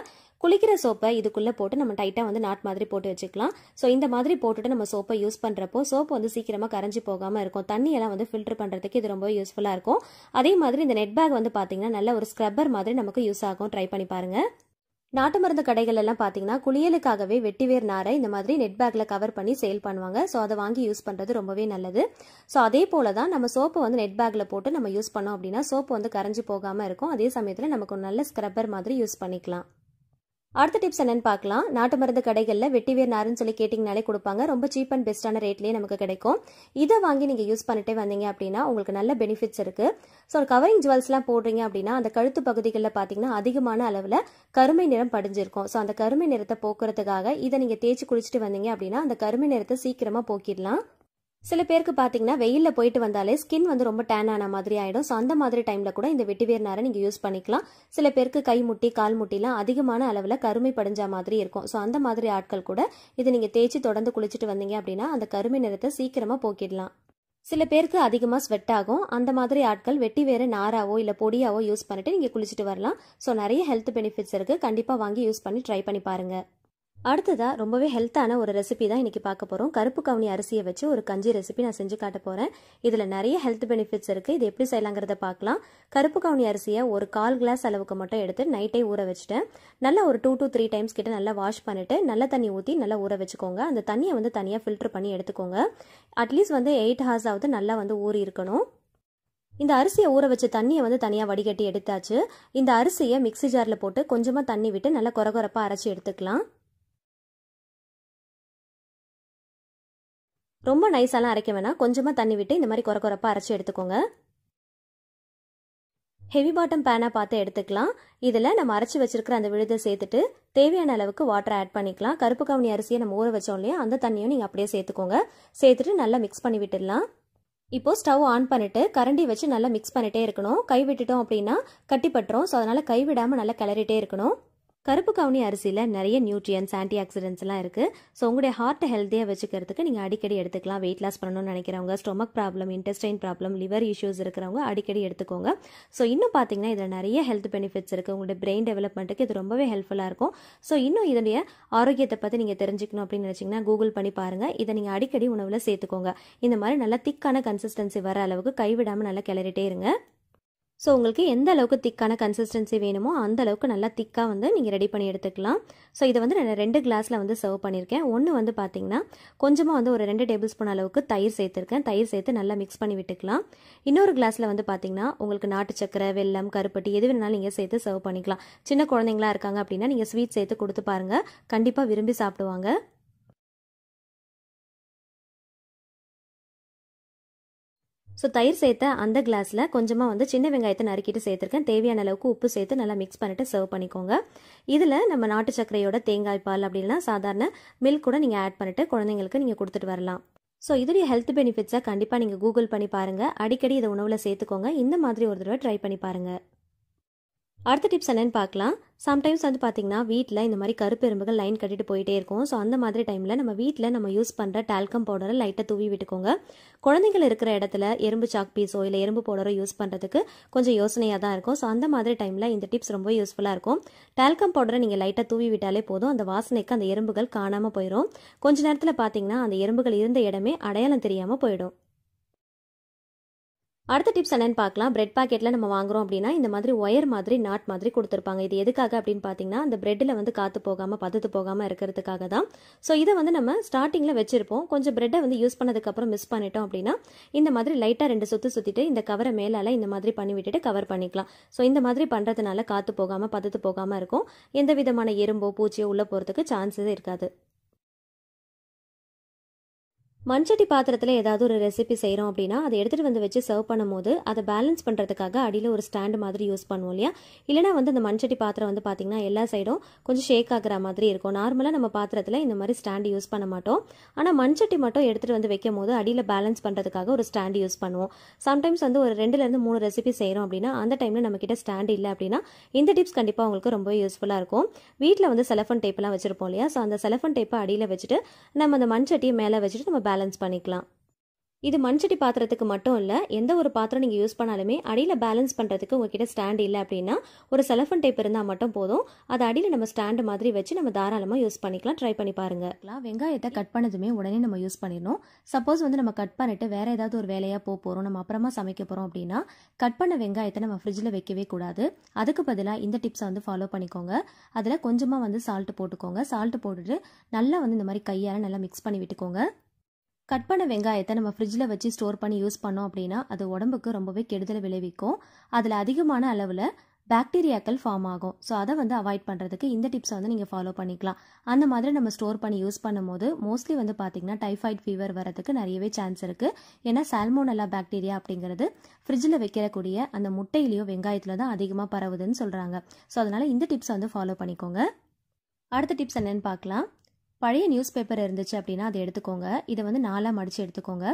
குளிக்கிற சோப்பை இதுக்குள்ளே போட்டு நம்ம டைட்டாக வந்து நாட் மாதிரி போட்டு வச்சுக்கலாம். ஸோ இந்த மாதிரி போட்டுட்டு நம்ம சோப்பை யூஸ் பண்ணுறப்போ சோப்பு வந்து சீக்கிரமாக கரைஞ்சி போகாமல் இருக்கும். தண்ணியெல்லாம் வந்து ஃபில்டர் பண்ணுறதுக்கு இது ரொம்ப யூஸ்ஃபுல்லாக இருக்கும். அதே மாதிரி இந்த நெட் பேக் வந்து பார்த்தீங்கன்னா நல்ல ஒரு ஸ்க்ரப்பர் மாதிரி நமக்கு யூஸ் ஆகும். ட்ரை பண்ணி பாருங்கள். நாட்டு மருந்து கடைகள் எல்லாம் பார்த்தீங்கன்னா குளியலுக்காகவே வெட்டிவேர் நாரை இந்த மாதிரி நெட் பேக்ல கவர் பண்ணி சேல் பண்ணுவாங்க. ஸோ அதை வாங்கி யூஸ் பண்ணுறது ரொம்பவே நல்லது. ஸோ அதே போல தான் நம்ம சோப்பை வந்து நெட் பேக்ல போட்டு நம்ம யூஸ் பண்ணோம் அப்படின்னா சோப்பு வந்து கரைஞ்சி போகாமல் இருக்கும். அதே சமயத்தில் நமக்கு ஒரு நல்ல ஸ்க்ரப்பர் மாதிரி யூஸ் பண்ணிக்கலாம். அடுத்த டிப்ஸ் என்னன்னு பார்க்கலாம். நாட்டு மருந்து கடைகளில் வெட்டிவேர் நாருன்னு சொல்லி கேட்டிங்கனாலே கொடுப்பாங்க. ரொம்ப சீப் அண்ட் பெஸ்ட்டான ரேட்லேயே நமக்கு கிடைக்கும். இதை வாங்கி நீங்கள் யூஸ் பண்ணிட்டே வந்தீங்க அப்படின்னா உங்களுக்கு நல்ல பெனிஃபிட்ஸ் இருக்குது. ஸோ கவரிங் ஜுவல்ஸ்லாம் போடுறீங்க அப்படின்னா அந்த கழுத்து பகுதிகளில் பார்த்தீங்கன்னா அதிகமான அளவில் கருமை நிறம் படிஞ்சிருக்கும். ஸோ அந்த கருமை நிறத்தை போக்குறதுக்காக இதை நீங்கள் தேய்ச்சி குளிச்சுட்டு வந்தீங்க அப்படின்னா அந்த கருமை நிறத்தை சீக்கிரமாக போக்கிடலாம். சில பேருக்கு பார்த்தீங்கன்னா வெயிலில் போயிட்டு வந்தாலே ஸ்கின் வந்து ரொம்ப டேன் ஆன மாதிரி ஆகிடும். ஸோ அந்த மாதிரி டைமில் கூட இந்த வெட்டிவேர் நாரை நீங்கள் யூஸ் பண்ணிக்கலாம். சில பேருக்கு கை முட்டி கால் முட்டிலாம் அதிகமான அளவில் கருமை படிஞ்ச மாதிரி இருக்கும். ஸோ அந்த மாதிரி ஆட்கள் கூட இதை நீங்கள் தேய்ச்சி தொடர்ந்து குளிச்சுட்டு வந்தீங்க அப்படின்னா அந்த கருமை நிறத்தை சீக்கிரமாக போக்கிடலாம். சில பேருக்கு அதிகமாக ஸ்வெட் ஆகும். அந்த மாதிரி ஆட்கள் வெட்டிவேர் நாராவோ இல்லை பொடியாவோ யூஸ் பண்ணிட்டு நீங்கள் குளிச்சுட்டு வரலாம். ஸோ நிறைய ஹெல்த் பெனிஃபிட்ஸ் இருக்குது. கண்டிப்பாக வாங்கி யூஸ் பண்ணி ட்ரை பண்ணி பாருங்கள். அடுத்ததா ரொம்பவே ஹெல்த்தான ஒரு ரெசிபி தான் இன்னைக்கு பார்க்க போறோம். கருப்பு கவுனி அரிசியை வச்சு ஒரு கஞ்சி ரெசிபி நான் செஞ்சு காட்ட போறேன். இதுல நிறைய ஹெல்த் பெனிஃபிட்ஸ் இருக்கு. இது எப்படி செய்யலாங்கிறத பார்க்கலாம். கருப்பு கவுனி அரிசியை ஒரு 1/4 கிளாஸ் அளவுக்கு மட்டும் எடுத்து நைட்டே ஊற வச்சுட்டேன். நல்லா ஒரு 2 to 3 டைம்ஸ் கிட்ட நல்லா வாஷ் பண்ணிட்டு நல்ல தண்ணி ஊற்றி நல்லா ஊற வச்சுக்கோங்க. அந்த தண்ணியை வந்து தனியாக ஃபில்டர் பண்ணி எடுத்துக்கோங்க. அட்லீஸ்ட் வந்து 8 hours ஆகுது நல்லா வந்து ஊறி இருக்கணும். இந்த அரிசியை ஊற வச்ச தண்ணியை வந்து தனியாக வடிகட்டி எடுத்தாச்சு. இந்த அரிசியை மிக்ஸி ஜாரில் போட்டு கொஞ்சமாக தண்ணி விட்டு நல்லா கொரகொரப்பாக அரைச்சி எடுத்துக்கலாம். ரொம்ப நைஸாலாம் அரைக்க வேணாம். கொஞ்சமாக தண்ணி விட்டு இந்த மாதிரி கொரகொரப்பாக அரைச்சி எடுத்துக்கோங்க. ஹெவி பாட்டம் பேனாக பார்த்து எடுத்துக்கலாம். இதில் நம்ம அரைச்சி வச்சிருக்கிற அந்த விழுதை சேர்த்துட்டு தேவையான அளவுக்கு வாட்டர் ஆட் பண்ணிக்கலாம். கருப்பு கவுனி அரிசியை நம்ம ஊற வச்சோம் இல்லையா, அந்த தண்ணியும் நீங்கள் அப்படியே சேர்த்துக்கோங்க. சேர்த்துட்டு நல்லா மிக்ஸ் பண்ணி விட்டுடலாம். இப்போ ஸ்டவ் ஆன் பண்ணிட்டு கரண்டி வச்சு நல்லா மிக்ஸ் பண்ணிட்டே இருக்கணும். கை விட்டுட்டோம் அப்படின்னா கட்டி பட்டுரும். ஸோ அதனால கை விடாமல் நல்லா கிளறிட்டே இருக்கணும். கருப்பு கவுனி அரிசியில் நிறைய நியூட்ரியன்ஸ், ஆன்டி ஆக்சிடென்ட்ஸ் எல்லாம் இருக்குது. ஸோ உங்களுடைய ஹார்ட்டை ஹெல்த்தியாக வச்சுக்கிறதுக்கு நீங்கள் அடிக்கடி எடுத்துக்கலாம். வெயிட் லாஸ் பண்ணணும்னு நினைக்கிறவங்க, stomach problem, intestine problem, liver issues இருக்கிறவங்க அடிக்கடி எடுத்துக்கோங்க. ஸோ இன்னும் பார்த்தீங்கன்னா இதில் நிறைய ஹெல்த் பெனிஃபிட்ஸ் இருக்குது. உங்களுடைய பிரெயின் டெவலப்மெண்ட்டுக்கு இது ரொம்பவே ஹெல்ப்ஃபுல்லாக இருக்கும். ஸோ இன்னும் இதனுடைய ஆரோக்கியத்தை பற்றி நீங்கள் தெரிஞ்சுக்கணும் அப்படின்னு நினச்சிங்கன்னா கூகுள் பண்ணி பாருங்கள். இதை நீங்கள் அடிக்கடி உணவில் சேர்த்துக்கோங்க. இந்த மாதிரி நல்லா திக்கான கன்சிஸ்டன்சி வர அளவுக்கு கைவிடாமல் நல்லா கிளறிட்டே இருங்க. ஸோ உங்களுக்கு எந்த அளவுக்கு திக்கான கன்சிஸ்டன்சி வேணுமோ அந்த அளவுக்கு நல்லா திக்காக வந்து நீங்கள் ரெடி பண்ணி எடுத்துக்கலாம். ஸோ இதை வந்து நான் 2 கிளாஸில் வந்து சர்வ் பண்ணியிருக்கேன். ஒன்று வந்து பார்த்தீங்கன்னா கொஞ்சமாக வந்து ஒரு 2 டேபிள் ஸ்பூன் அளவுக்கு தயிர் சேர்த்துருக்கேன். தயிர் சேர்த்து நல்லா மிக்ஸ் பண்ணி விட்டுக்கலாம். இன்னொரு கிளாஸில் வந்து பார்த்தீங்கன்னா உங்களுக்கு நாட்டு சக்கரை, வெல்லம், கருப்பட்டி எது வேணாலும் நீங்கள் சேர்த்து சர்வ் பண்ணிக்கலாம். சின்ன குழந்தைங்களா இருக்காங்க அப்படின்னா நீங்கள் ஸ்வீட் சேர்த்து கொடுத்து பாருங்கள், கண்டிப்பாக விரும்பி சாப்பிடுவாங்க. ஸோ தயிர் சேர்த்த அந்த கிளாஸில் கொஞ்சமாக வந்து சின்ன வெங்காயத்தை நறுக்கிட்டு சேர்த்துருக்கேன். தேவையான அளவுக்கு உப்பு சேர்த்து நல்லா மிக்ஸ் பண்ணிட்டு சர்வ் பண்ணிக்கோங்க. இதில் நம்ம நாட்டு சர்க்கரையோட தேங்காய் பால் அப்படின்னா சாதாரண மில்க் கூட நீங்கள் ஆட் பண்ணிட்டு குழந்தைங்களுக்கு நீங்கள் கொடுத்துட்டு வரலாம். ஸோ இதோடைய ஹெல்த் பெனிஃபிட்ஸை கண்டிப்பாக நீங்கள் கூகுள் பண்ணி பாருங்கள். அடிக்கடி இதை உணவில் சேர்த்துக்கோங்க. இந்த மாதிரி ஒரு தடவை ட்ரை பண்ணி பாருங்கள். அடுத்த டிப்ஸ் என்னன்னு பார்க்கலாம். சம்டைம்ஸ் வந்து பார்த்தீங்கன்னா வீட்டில் இந்த மாதிரி கருப்பு எறும்புகள் லைன் கட்டிட்டு போயிட்டே இருக்கும். ஸோ அந்த மாதிரி டைமில் நம்ம வீட்டில் நம்ம யூஸ் பண்ணுற டால்கம் பவுடரை லைட்டாக தூவி விட்டுக்கோங்க. குழந்தைகள் இருக்கிற இடத்துல எறும்பு சாக் பீஸோ இல்லை எறும்பு பவுடரோ யூஸ் பண்ணுறதுக்கு கொஞ்சம் யோசனையாக தான் இருக்கும். ஸோ அந்த மாதிரி டைமில் இந்த டிப்ஸ் ரொம்ப யூஸ்ஃபுல்லாக இருக்கும். டால்கம் பவுடரை நீங்கள் லைட்டாக தூவி விட்டாலே போதும். அந்த வாசனைக்கு அந்த எறும்புகள் காணாமல் போயிடும். கொஞ்ச நேரத்தில் பார்த்தீங்கன்னா அந்த எறும்புகள் இருந்த இடமே அடையாளம் தெரியாமல் போயிடும். அடுத்த டிப்ஸ் என்னன்னு பார்க்கலாம். பிரெட் பாக்கெட்டில் நம்ம வாங்குறோம் அப்படின்னா இந்த மாதிரி ஒயர் மாதிரி நாட் மாதிரி கொடுத்துருப்பாங்க. இது எதுக்காக அப்படின்னு பார்த்தீங்கன்னா அந்த பிரெட்டில் வந்து காற்று போகாமல் பதத்து போகாமல் இருக்கிறதுக்காக தான். ஸோ இதை வந்து நம்ம ஸ்டார்டிங்கில் வச்சிருப்போம். கொஞ்சம் பிரெட்டை வந்து யூஸ் பண்ணதுக்கப்புறம் மிஸ் பண்ணிட்டோம் அப்படின்னா இந்த மாதிரி லைட்டாக 2 சுற்று சுற்றிட்டு இந்த கவரை மேலால் இந்த மாதிரி பண்ணி விட்டுட்டு கவர் பண்ணிக்கலாம். ஸோ இந்த மாதிரி பண்ணுறதுனால காற்று போகாமல் பதத்து போகாமல் இருக்கும். எந்த விதமான எறும்போ பூச்சியோ உள்ளே போகிறதுக்கு சான்ஸே இருக்காது. மண்சட்டி பாத்திரத்தில் ஏதாவது ஒரு ரெசிபி செய்கிறோம் அப்படின்னா அதை எடுத்துகிட்டு வந்து வச்சு சர்வ் பண்ணும்போது அதை பேலன்ஸ் பண்ணுறதுக்காக அடியில் ஒரு ஸ்டாண்டு மாதிரி யூஸ் பண்ணுவோம் இல்லையா. இல்லைனா வந்து அந்த மண்சட்டி பாத்திரம் வந்து பார்த்திங்கன்னா எல்லா சைடும் கொஞ்சம் ஷேக் ஆகிற மாதிரி இருக்கும். நார்மலாக நம்ம பாத்திரத்தில் இந்த மாதிரி ஸ்டாண்டு யூஸ் பண்ண மாட்டோம். ஆனால் மண்சட்டி மட்டும் எடுத்துகிட்டு வந்து வைக்கும் போது அடியில் பேலன்ஸ் பண்ணுறதுக்காக ஒரு ஸ்டாண்டு யூஸ் பண்ணுவோம். சம்டைம்ஸ் வந்து ஒரு 2 to 3 ரெசிபி செய்கிறோம் அப்படின்னா அந்த டைமில் நம்மக்கிட்ட ஸ்டாண்டு இல்லை அப்படின்னா இந்த டிப்ஸ் கண்டிப்பாக உங்களுக்கு ரொம்ப யூஸ்ஃபுல்லாக இருக்கும். வீட்டில் வந்து செலஃபன் டேப்லாம் வச்சுருப்போம் இல்லையா. ஸோ அந்த செலஃபன் டேப்பை அடியில் வச்சுட்டு நம்ம அந்த மண்சட்டியை மேலே வச்சுட்டு நம்ம பேலன்ஸ் பண்ணிக்கலாம். இது மண்சட்டி பாத்திரத்துக்கு மட்டும் இல்லை, எந்த ஒரு பாத்திரம் நீங்கள் யூஸ் பண்ணாலுமே அடியில் பேலன்ஸ் பண்ணுறதுக்கு உங்ககிட்ட ஸ்டாண்ட் இல்லை அப்படின்னா ஒரு செலஃபன் டேப் இருந்தால் மட்டும் போதும். அது அடியில் நம்ம ஸ்டாண்டு மாதிரி வச்சு நம்ம தாராளமாக யூஸ் பண்ணிக்கலாம். ட்ரை பண்ணி பாருங்கள். வெங்காயத்தை கட் பண்ணதுமே உடனே நம்ம யூஸ் பண்ணிடணும். சப்போஸ் வந்து நம்ம கட் பண்ணிட்டு வேறு ஏதாவது ஒரு வேலையாக போகிறோம், நம்ம அப்புறமா சமைக்க போகிறோம் அப்படின்னா கட் பண்ண வெங்காயத்தை நம்ம ஃப்ரிட்ஜில் வைக்கவே கூடாது. அதுக்கு பதிலாக இந்த டிப்ஸை வந்து ஃபாலோ பண்ணிக்கோங்க. அதில் கொஞ்சமாக வந்து சால்ட்டு போட்டுக்கோங்க. சால்ட்டு போட்டுட்டு நல்லா வந்து இந்த மாதிரி கையால் நல்லா மிக்ஸ் பண்ணி விட்டுக்கோங்க. கட் பண்ண வெங்காயத்தை நம்ம ஃப்ரிட்ஜில் வச்சு ஸ்டோர் பண்ணி யூஸ் பண்ணோம் அப்படின்னா அது உடம்புக்கு ரொம்பவே கெடுதலை விளைவிக்கும். அதில் அதிகமான அளவில் பாக்டீரியாக்கள் ஃபார்ம் ஆகும். ஸோ அதை வந்து அவாய்ட் பண்ணுறதுக்கு இந்த டிப்ஸை வந்து நீங்கள் ஃபாலோ பண்ணிக்கலாம். அந்த மாதிரி நம்ம ஸ்டோர் பண்ணி யூஸ் பண்ணும்போது மோஸ்ட்லி வந்து பார்த்திங்கன்னா டைஃபாய்டு ஃபீவர் வரதுக்கு நிறையவே சான்ஸ் இருக்குது. ஏன்னா சால்மோனெல்லா பாக்டீரியா அப்படிங்கிறது ஃப்ரிட்ஜில் வைக்கிறக்கூடிய அந்த முட்டையிலையோ வெங்காயத்தில் தான் அதிகமாக பரவுதுன்னு சொல்கிறாங்க. ஸோ அதனால் இந்த டிப்ஸை வந்து ஃபாலோ பண்ணிக்கோங்க. அடுத்த டிப்ஸ் என்னென்னு பார்க்கலாம். பழைய நியூஸ் பேப்பர் இருந்துச்சு அப்படின்னா அதை எடுத்துக்கோங்க. இதை வந்து 4 மடித்து எடுத்துக்கோங்க.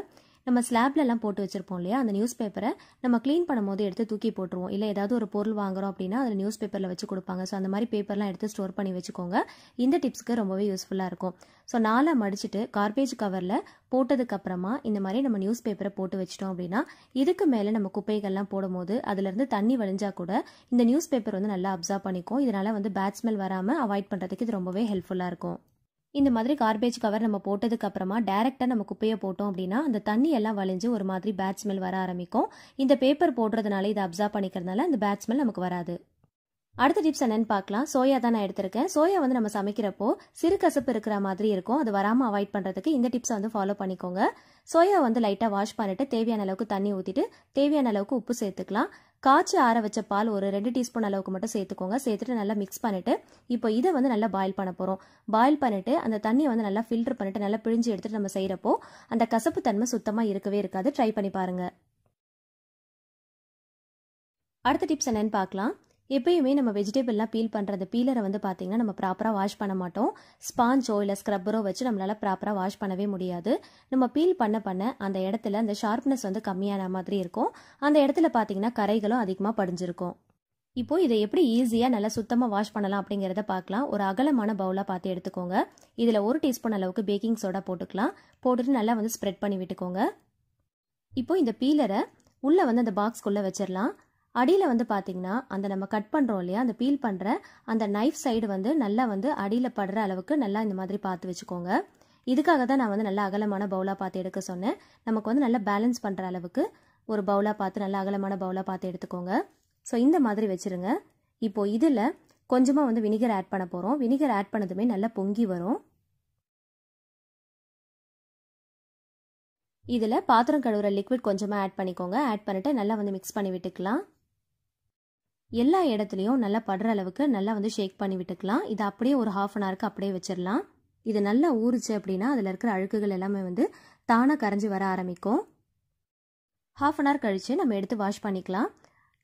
நம்ம ஸ்லாப்லலாம் போட்டு வச்சுருப்போம் இல்லையா, அந்த நியூஸ் பேப்பரை நம்ம க்ளீன் பண்ணும்போது எடுத்து தூக்கி போட்டுருவோம். இல்லை ஏதாவது ஒரு பொருள் வாங்குறோம் அப்படின்னா அதில் நியூஸ் பேப்பரில் வச்சு கொடுப்பாங்க. ஸோ அந்த மாதிரி பேப்பர்லாம் எடுத்து ஸ்டோர் பண்ணி வச்சுக்கோங்க. இந்த டிப்ஸ்க்கு ரொம்பவே யூஸ்ஃபுல்லாக இருக்கும். ஸோ 4 மடிச்சுட்டு கார்பேஜ் கவரில் போட்டதுக்கப்புறமா இந்த மாதிரி நம்ம நியூஸ் பேப்பரை போட்டு வச்சிட்டோம் அப்படின்னா இதுக்கு மேலே நம்ம குப்பைகள்லாம் போடும்போது அதுலேருந்து தண்ணி வழிஞ்சா கூட இந்த நியூஸ் பேப்பர் வந்து நல்லா அப்சர்வ் பண்ணிக்கும். இதனால் வந்து பேட் ஸ்மெல் வராமல் அவாய்ட் பண்ணுறதுக்கு இது ரொம்பவே ஹெல்ப்ஃபுல்லாக இருக்கும். இந்த மாதிரி கார்பேஜ் கவர் நம்ம போட்டதுக்கு அப்புறமா டைரக்டா நம்ம குப்பையை போட்டோம் அப்படின்னா அந்த தண்ணி எல்லாம் வலிஞ்சு ஒரு மாதிரி பேட் ஸ்மெல் வர ஆரம்பிக்கும். இந்த பேப்பர் போடுறதுனால இதை அப்சர்வ் பண்ணிக்கிறதுனால அந்த பேட் ஸ்மெல் நமக்கு வராது. அடுத்த டிப்ஸ் என்னன்னு பார்க்கலாம். சோயா தான் நான் எடுத்திருக்கேன். சோயா வந்து நம்ம சமைக்கிறப்போ சிறு கசப்பு இருக்கிற மாதிரி இருக்கும். அது வராமல் அவாய்ட் பண்ணுறதுக்கு இந்த டிப்ஸை வந்து ஃபாலோ பண்ணிக்கோங்க. சோயா வந்து லைட்டாக வாஷ் பண்ணிட்டு தேவையான அளவுக்கு தண்ணி ஊற்றிட்டு தேவையான அளவுக்கு உப்பு சேர்த்துக்கலாம். காய்ச்சி ஆற வச்ச பால் ஒரு 2 டீஸ்பூன் அளவுக்கு மட்டும் சேர்த்துக்கோங்க. சேர்த்துட்டு நல்லா மிக்ஸ் பண்ணிட்டு இப்போ இதை வந்து நல்லா பாயில் பண்ண போகிறோம். பாயில் பண்ணிட்டு அந்த தண்ணியை வந்து நல்லா ஃபில்டர் பண்ணிட்டு நல்லா பிழிஞ்சு எடுத்துட்டு நம்ம செய்கிறப்போ அந்த கசப்பு தன்மை சுத்தமாக இருக்கவே இருக்காது. ட்ரை பண்ணி பாருங்க. அடுத்த டிப்ஸ் என்னன்னு பார்க்கலாம். எப்பயுமே நம்ம வெஜிடபிள்லாம் பீல் பண்ணுறது பீலரை வந்து பார்த்தீங்கன்னா நம்ம ப்ராப்பராக வாஷ் பண்ண மாட்டோம். ஸ்பாஞ்சோ இல்லை ஸ்க்ரப்பரோ வச்சு நம்மளால் ப்ராப்பராக வாஷ் பண்ணவே முடியாது. நம்ம பீல் பண்ண அந்த இடத்துல அந்த ஷார்ப்னஸ் வந்து கம்மியான மாதிரி இருக்கும். அந்த இடத்துல பார்த்தீங்கன்னா கரைகளும் அதிகமாக படிஞ்சிருக்கும். இப்போ இதை எப்படி ஈஸியாக நல்லா சுத்தமாக வாஷ் பண்ணலாம் அப்படிங்கிறத பார்க்கலாம். ஒரு அகலமான பவுலாக பார்த்து எடுத்துக்கோங்க. இதில் 1 டீஸ்பூன் அளவுக்கு பேக்கிங் சோடா போட்டுக்கலாம். போட்டுட்டு நல்லா வந்து ஸ்ப்ரெட் பண்ணி விட்டுக்கோங்க. இப்போ இந்த பீலரை உள்ளே வந்து அந்த பாக்ஸ்குள்ளே வச்சிடலாம். அடியில் வந்து பார்த்தீங்கன்னா அந்த நம்ம கட் பண்ணுறோம் இல்லையா, அந்த பீல் பண்ணுற அந்த நைஃப் சைடு வந்து நல்லா வந்து அடியில் படுற அளவுக்கு நல்லா இந்த மாதிரி பார்த்து வச்சுக்கோங்க. இதுக்காக தான் நான் வந்து நல்லா அகலமான பவுலாக பார்த்து எடுக்க சொன்னேன். நமக்கு வந்து நல்லா பேலன்ஸ் பண்ணுற அளவுக்கு ஒரு பவுலாக பார்த்து நல்லா அகலமான பவுலாக பார்த்து எடுத்துக்கோங்க. ஸோ இந்த மாதிரி வச்சுருங்க. இப்போ இதில் கொஞ்சமாக வந்து வினிகர் ஆட் பண்ண போகிறோம். வினிகர் ஆட் பண்ணதுமே நல்லா பொங்கி வரும். இதில் பாத்திரம் கழுவுற லிக்விட் கொஞ்சமாக ஆட் பண்ணிக்கோங்க. ஆட் பண்ணிவிட்டு நல்லா வந்து மிக்ஸ் பண்ணி விட்டுக்கலாம். எல்லா இடத்துலையும் நல்லா படுற அளவுக்கு நல்லா வந்து ஷேக் பண்ணி விட்டுக்கலாம். இதை அப்படியே ஒரு 1/2 அன் ஹவருக்கு அப்படியே வச்சிடலாம். இது நல்லா ஊறுச்சு அப்படின்னா அதில் இருக்கிற அழுக்குகள் எல்லாமே வந்து தானாக கரைஞ்சி வர ஆரம்பிக்கும். 1/2 அன் ஹவர் கழித்து நம்ம எடுத்து வாஷ் பண்ணிக்கலாம்.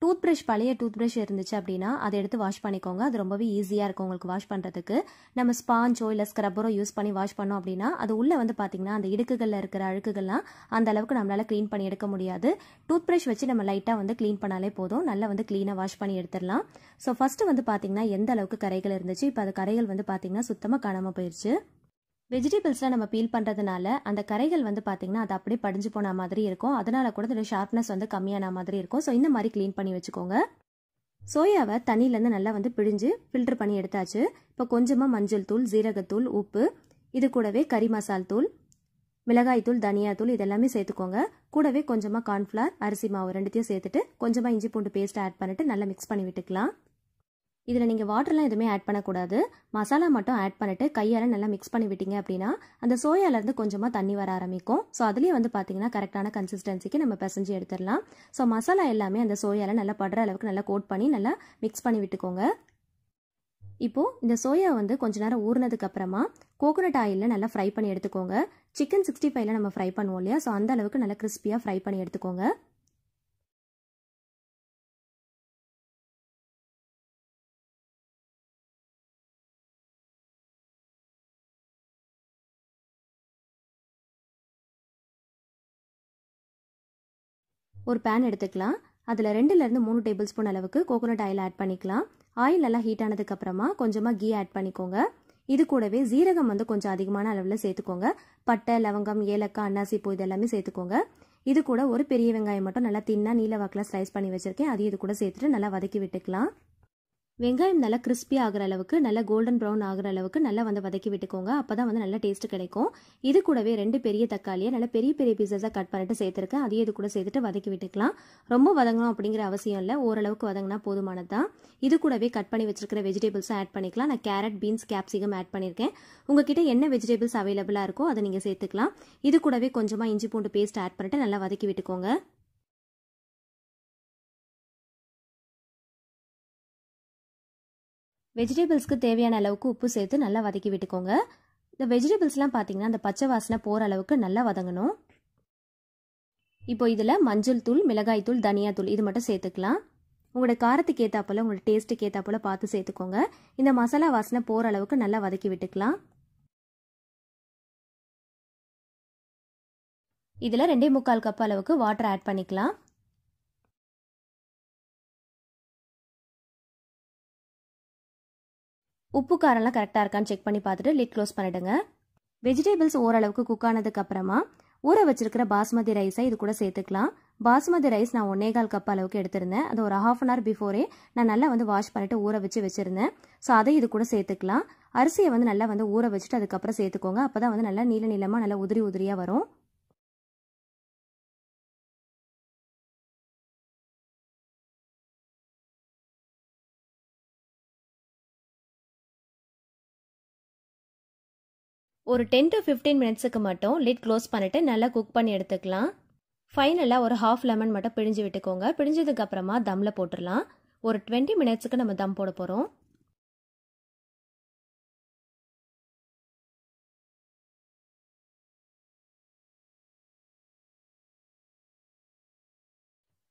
டூத் ப்ரஷ் பழைய டூத் ப்ரஷ் இருந்துச்சு அப்படின்னா அதை எடுத்து வாஷ் பண்ணிக்கோங்க. அது ரொம்பவே ஈஸியாக இருக்கும் உங்களுக்கு வாஷ் பண்ணுறதுக்கு. நம்ம ஸ்பாஞ்சோ இல்லை ஸ்க்ரப்பரோ யூஸ் பண்ணி வாஷ் பண்ணோம் அப்படின்னா அது உள்ளே வந்து பார்த்தீங்கன்னா அந்த இடுக்குகளில் இருக்கிற அழுக்குகள்லாம் அந்த அளவுக்கு நம்மளால் க்ளீன் பண்ணி எடுக்க முடியாது. டூத் ப்ரஷ் வச்சு நம்ம லைட்டாக வந்து க்ளீன் பண்ணாலே போதும். நல்லா வந்து க்ளீனாக வாஷ் பண்ணி எடுத்துடலாம். ஸோ ஃபஸ்ட்டு வந்து பார்த்தீங்கன்னா எந்த அளவுக்கு கரைகள் இருந்துச்சு, இப்போ அது கரைகள் வந்து பார்த்தீங்கன்னா சுத்தமாக காணாமல் போயிடுச்சு. வெஜிடபிள்ஸ்லாம் நம்ம பீல் பண்ணுறதுனால அந்த கரைகள் வந்து பார்த்தீங்கன்னா அது அப்படியே படிஞ்சு போன மாதிரி இருக்கும். அதனால கூட இதோட ஷார்ப்னஸ் வந்து கம்மியான மாதிரி இருக்கும். ஸோ இந்த மாதிரி க்ளீன் பண்ணி வச்சுக்கோங்க. சோயாவை தண்ணியிலேருந்து நல்லா வந்து பிழிஞ்சு ஃபில்டர் பண்ணி எடுத்தாச்சு. இப்போ கொஞ்சமாக மஞ்சள் தூள், ஜீரகத்தூள், உப்பு, இது கூடவே கறி மசால் தூள், மிளகாய் தூள், தனியாத்தூள் இதெல்லாமே சேர்த்துக்கோங்க. கூடவே கொஞ்சமாக கார்ன்ஃப்ளவர், அரிசி மாவு ரெண்டுத்தையும் சேர்த்துட்டு கொஞ்சமாக இஞ்சி பூண்டு பேஸ்ட் ஆட் பண்ணிட்டு நல்லா மிக்ஸ் பண்ணி விட்டுக்கலாம். இதில் நீங்கள் வாட்டர்லாம் எதுவுமே ஆட் பண்ணக்கூடாது. மசாலா மட்டும் ஆட் பண்ணிவிட்டு கையால் நல்லா மிக்ஸ் பண்ணி விட்டீங்க அப்படின்னா அந்த சோயாலேருந்து கொஞ்சமாக தண்ணி வர ஆரம்பிக்கும். ஸோ அதுலேயே வந்து பார்த்தீங்கன்னா கரெக்டான கன்சிஸ்டன்சிக்கு நம்ம பிசைஞ்சு எடுத்துடலாம். ஸோ மசாலா எல்லாமே அந்த சோயாவில் நல்லா படுற அளவுக்கு நல்லா கோட் பண்ணி நல்லா மிக்ஸ் பண்ணி விட்டுக்கோங்க. இப்போது இந்த சோயா வந்து கொஞ்ச நேரம் ஊறினதுக்கு அப்புறமா கோகோனட் ஆயிலில் நல்லா ஃப்ரை பண்ணி எடுத்துக்கோங்க. சிக்கன் 65ல் நம்ம ஃப்ரை பண்ணுவோம் இல்லையா, ஸோ அந்த அளவுக்கு நல்லா கிறிஸ்பியாக ஃப்ரை பண்ணி எடுத்துக்கோங்க. ஒரு பேன் எடுத்துக்கலாம். அதில் 2லேருந்து 3 டேபிள் ஸ்பூன் அளவுக்கு கோகோனட் ஆயில் ஆட் பண்ணிக்கலாம். ஆயில் நல்லா ஹீட் ஆனதுக்கு அப்புறமா கொஞ்சமாக கீ ஆட் பண்ணிக்கோங்க. இது கூடவே ஜீரகம் வந்து கொஞ்சம் அதிகமான அளவில் சேர்த்துக்கோங்க. பட்டை, லவங்கம், ஏலக்காய், அன்னாசி பூ இதெல்லாமே சேர்த்துக்கோங்க. இது கூட ஒரு பெரிய வெங்காயம் மட்டும் நல்லா தின்னா நீல வாக்கில் ஸ்லைஸ் பண்ணி வச்சிருக்கேன். அதையும் இது கூட சேர்த்துட்டு நல்லா வதக்கி விட்டுக்கலாம். வெங்காயம் நல்லா கிறிஸ்பி ஆகிற அளவுக்கு நல்லா கோல்டன் ப்ரௌன் ஆகிற அளவுக்கு நல்லா வந்து வதக்கி விட்டுக்கோங்க. அப்போ தான் வந்து நல்லா டேஸ்ட் கிடைக்கும். இது கூடவே 2 பெரிய தக்காளியை நல்லா பெரிய பெரிய பீசஸாக கட் பண்ணிட்டு சேர்த்துருக்கேன். அதையே இது கூட சேர்த்துட்டு வதக்கி விட்டுக்கலாம். ரொம்ப வதங்கணும் அப்படிங்கிற அவசியம் இல்லை, ஓரளவுக்கு வதங்கினா போதுமானது தான். இது கூடவே கட் பண்ணி வச்சிருக்கிற வெஜிடபிள்ஸும் ஆட் பண்ணிக்கலாம். நான் கேரட், பீன்ஸ், கேப்சிகம் ஆட் பண்ணியிருக்கேன். உங்ககிட்ட என்ன வெஜிடபிள்ஸ் அவைலபிளாக இருக்கோ அதை நீங்கள் சேர்த்துக்கலாம். இது கூடவே கொஞ்சமாக இஞ்சி பூண்டு பேஸ்ட் ஆட் பண்ணிட்டு நல்லா வதக்கி விட்டுக்கோங்க. வெஜிடபிள்ஸ்க்கு தேவையான அளவுக்கு உப்பு சேர்த்து நல்லா வதக்கி விட்டுக்கோங்க. இந்த வெஜிடபிள்ஸ்லாம் பார்த்தீங்கன்னா அந்த பச்சை வாசனை போகிற அளவுக்கு நல்லா வதங்கணும். இப்போ இதில் மஞ்சள் தூள், மிளகாய் தூள், தனியா தூள் இது மட்டும் சேர்த்துக்கலாம். உங்களோட காரத்துக்கு ஏற்றாப்புல உங்களோட டேஸ்ட்டுக்கு ஏற்றாப்புல பார்த்து சேர்த்துக்கோங்க. இந்த மசாலா வாசனை போகிற அளவுக்கு நல்லா வதக்கி விட்டுக்கலாம். இதில் 2.25 கப் அளவுக்கு வாட்டர் ஆட் பண்ணிக்கலாம். உப்பு காரம்லாம் கரெக்டாக இருக்கான்னு செக் பண்ணி பார்த்துட்டு லிட் க்ளோஸ் பண்ணிடுங்க. வெஜிடபிள்ஸ் ஓரளவுக்கு குக் ஆனதுக்கு அப்புறமா ஊற வச்சிருக்கிற பாஸ்மதி ரைஸை இது கூட சேர்த்துக்கலாம். பாஸ்மதி ரைஸ் நான் 1.25 கப் அளவுக்கு எடுத்திருந்தேன். அது ஒரு 1/2 அன் ஹவர் பிஃபோரே நான் நல்லா வந்து வாஷ் பண்ணிட்டு ஊற வச்சு வச்சிருந்தேன். ஸோ அதை இது கூட சேர்த்துக்கலாம். அரிசியை வந்து நல்லா வந்து ஊற வச்சுட்டு அதுக்கப்புறம் சேர்த்துக்கோங்க. அப்போ தான் வந்து நல்லா நீல நீளமாக நல்லா உதிரி உதிரியாக வரும். ஒரு 10 to 15 மினிட்ஸுக்கு மட்டும் லிட் க்ளோஸ் பண்ணிவிட்டு நல்லா குக் பண்ணி எடுத்துக்கலாம். ஃபைனலாக ஒரு ஹாஃப் லெமன் மட்டும் பிழிஞ்சு விட்டுக்கோங்க. பிழிஞ்சதுக்கு அப்புறமா தம்மில் போட்டுடலாம். ஒரு 20 மினிட்ஸுக்கு நம்ம தம் போட போகிறோம்.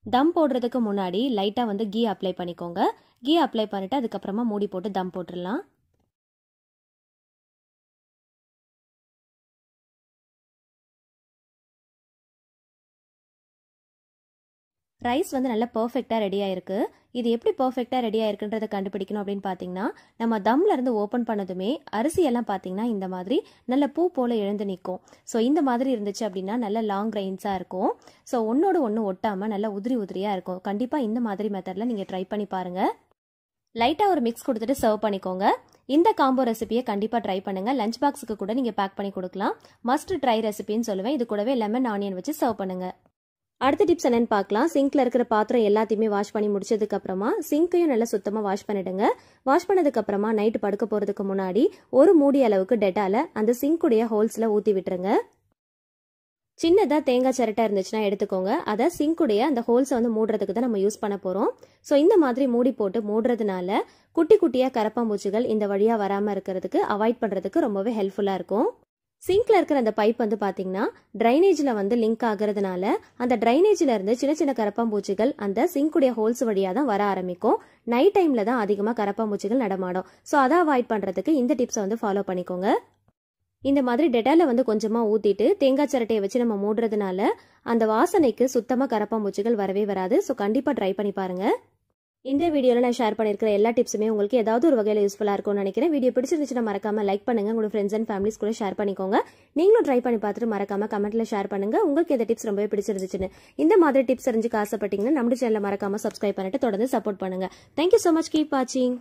தம் போடுறதுக்கு முன்னாடி லைட்டாக வந்து கீ அப்ளை பண்ணிக்கோங்க. கீ அப்ளை பண்ணிவிட்டு அதுக்கப்புறமா மூடி போட்டு தம் போட்டுடலாம். ரைஸ் வந்து நல்லா பர்ஃபெக்டாக ரெடி ஆயிருக்கு. இது எப்படி பர்ஃபெக்டாக ரெடி ஆயிருக்குன்றதை கண்டுபிடிக்கணும் அப்படின்னு பார்த்தீங்கன்னா, நம்ம தம்ல இருந்து ஓப்பன் பண்ணதுமே அரிசியெல்லாம் பார்த்தீங்கன்னா இந்த மாதிரி நல்ல பூ போல் எழுந்து நிற்கும். ஸோ இந்த மாதிரி இருந்துச்சு அப்படின்னா நல்ல லாங் கிரெயின்ஸாக இருக்கும். ஸோ ஒன்னோடு ஒன்று ஒட்டாமல் நல்லா உதிரி உதிரியாக இருக்கும். கண்டிப்பாக இந்த மாதிரி மெத்தடில் நீங்கள் ட்ரை பண்ணி பாருங்கள். லைட்டாக ஒரு மிக்ஸ் கொடுத்துட்டு சர்வ் பண்ணிக்கோங்க. இந்த காம்போ ரெசிபியை கண்டிப்பாக ட்ரை பண்ணுங்கள். லஞ்ச் பாக்ஸுக்கு கூட நீங்கள் பேக் பண்ணி கொடுக்கலாம். மஸ்ட் ட்ரை ரெசிபின்னு சொல்லுவேன். இது கூடவே லெமன் ஆனியன் வச்சு சர்வ் பண்ணுங்கள். அடுத்த டிப்ஸ் என்னன்னு பார்க்கலாம். சிங்க்ல இருக்கிற பாத்திரம் எல்லாத்தையுமே வாஷ் பண்ணி முடிச்சதுக்கு அப்புறமா சிங்கையும் நல்லா சுத்தமாக வாஷ் பண்ணிடுங்க. வாஷ் பண்ணதுக்கு அப்புறமா நைட்டு படுக்க போறதுக்கு முன்னாடி ஒரு மூடி அளவுக்கு டெட்டால அந்த சிங்குடைய ஹோல்ஸ்ல ஊற்றி விட்டுருங்க. சின்னதாக தேங்காய் சிரட்டை இருந்துச்சுன்னா எடுத்துக்கோங்க. அதை சிங்குடைய அந்த ஹோல்ஸை வந்து மூடுறதுக்கு தான் நம்ம யூஸ் பண்ண போகிறோம். ஸோ இந்த மாதிரி மூடி போட்டு மூடுறதுனால குட்டி குட்டியாக கரப்பாம்பூச்சிகள் இந்த வழியாக வராமல் இருக்கிறதுக்கு அவாய்ட் பண்ணுறதுக்கு ரொம்பவே ஹெல்ப்ஃபுல்லாக இருக்கும். சிங்க்ல இருக்கிற அந்த பைப் வந்து பாத்தீங்கன்னா ட்ரைனேஜ்ல வந்து லிங்க் ஆகுறதுனால அந்த ட்ரைனேஜ்ல இருந்து சின்ன சின்ன கரப்பாம்பூச்சிகள் அந்த சிங்குடைய ஹோல்ஸ் வழியா தான் வர ஆரம்பிக்கும். நைட் டைம்ல தான் அதிகமா கரப்பாம்பூச்சிகள் நடமாடும். ஸோ அதை அவாய்ட் பண்றதுக்கு இந்த டிப்ஸை வந்து ஃபாலோ பண்ணிக்கோங்க. இந்த மாதிரி டெட்டால வந்து கொஞ்சமா ஊத்திட்டு தேங்காய் சிரட்டையை வச்சு நம்ம மூடுறதுனால அந்த வாசனைக்கு சுத்தமா கரப்பாம்பூச்சிகள் வரவே வராது. ஸோ கண்டிப்பா ட்ரை பண்ணி பாருங்க. இந்த வீடியோவில் நான் ஷேர் பண்ணியிருக்கிற எல்லா டிப்ஸுமே உங்களுக்கு ஏதாவது ஒரு வகையில் யூஸ்ஃபுல்லாக இருக்கும்னு நினைக்கிறேன். வீடியோ பிடிச்சிருந்துச்சுன்னா மறக்காம லைக் பண்ணுங்க. உங்களோட ஃப்ரெண்ட்ஸ் அண்ட் ஃபேமிலிஸ் கூட ஷேர் பண்ணிக்கோங்க. நீங்களும் ட்ரை பண்ணி பார்த்துட்டு மறக்காம கமெண்ட்ல ஷேர் பண்ணுங்க உங்களுக்கு எந்த டிப்ஸ் ரொம்பவே பிடிச்சிருந்துச்சுன்னு. இந்த மாதிரி டிப்ஸ் தெரிஞ்சுக்க ஆசைப்பட்டீங்கன்னா நம்ம சேனலை மறக்காம சப்ஸ்கிரைப் பண்ணிட்டு தொடர்ந்து சப்போர்ட் பண்ணுங்க. Thank you so much. கீப் வாட்சிங்.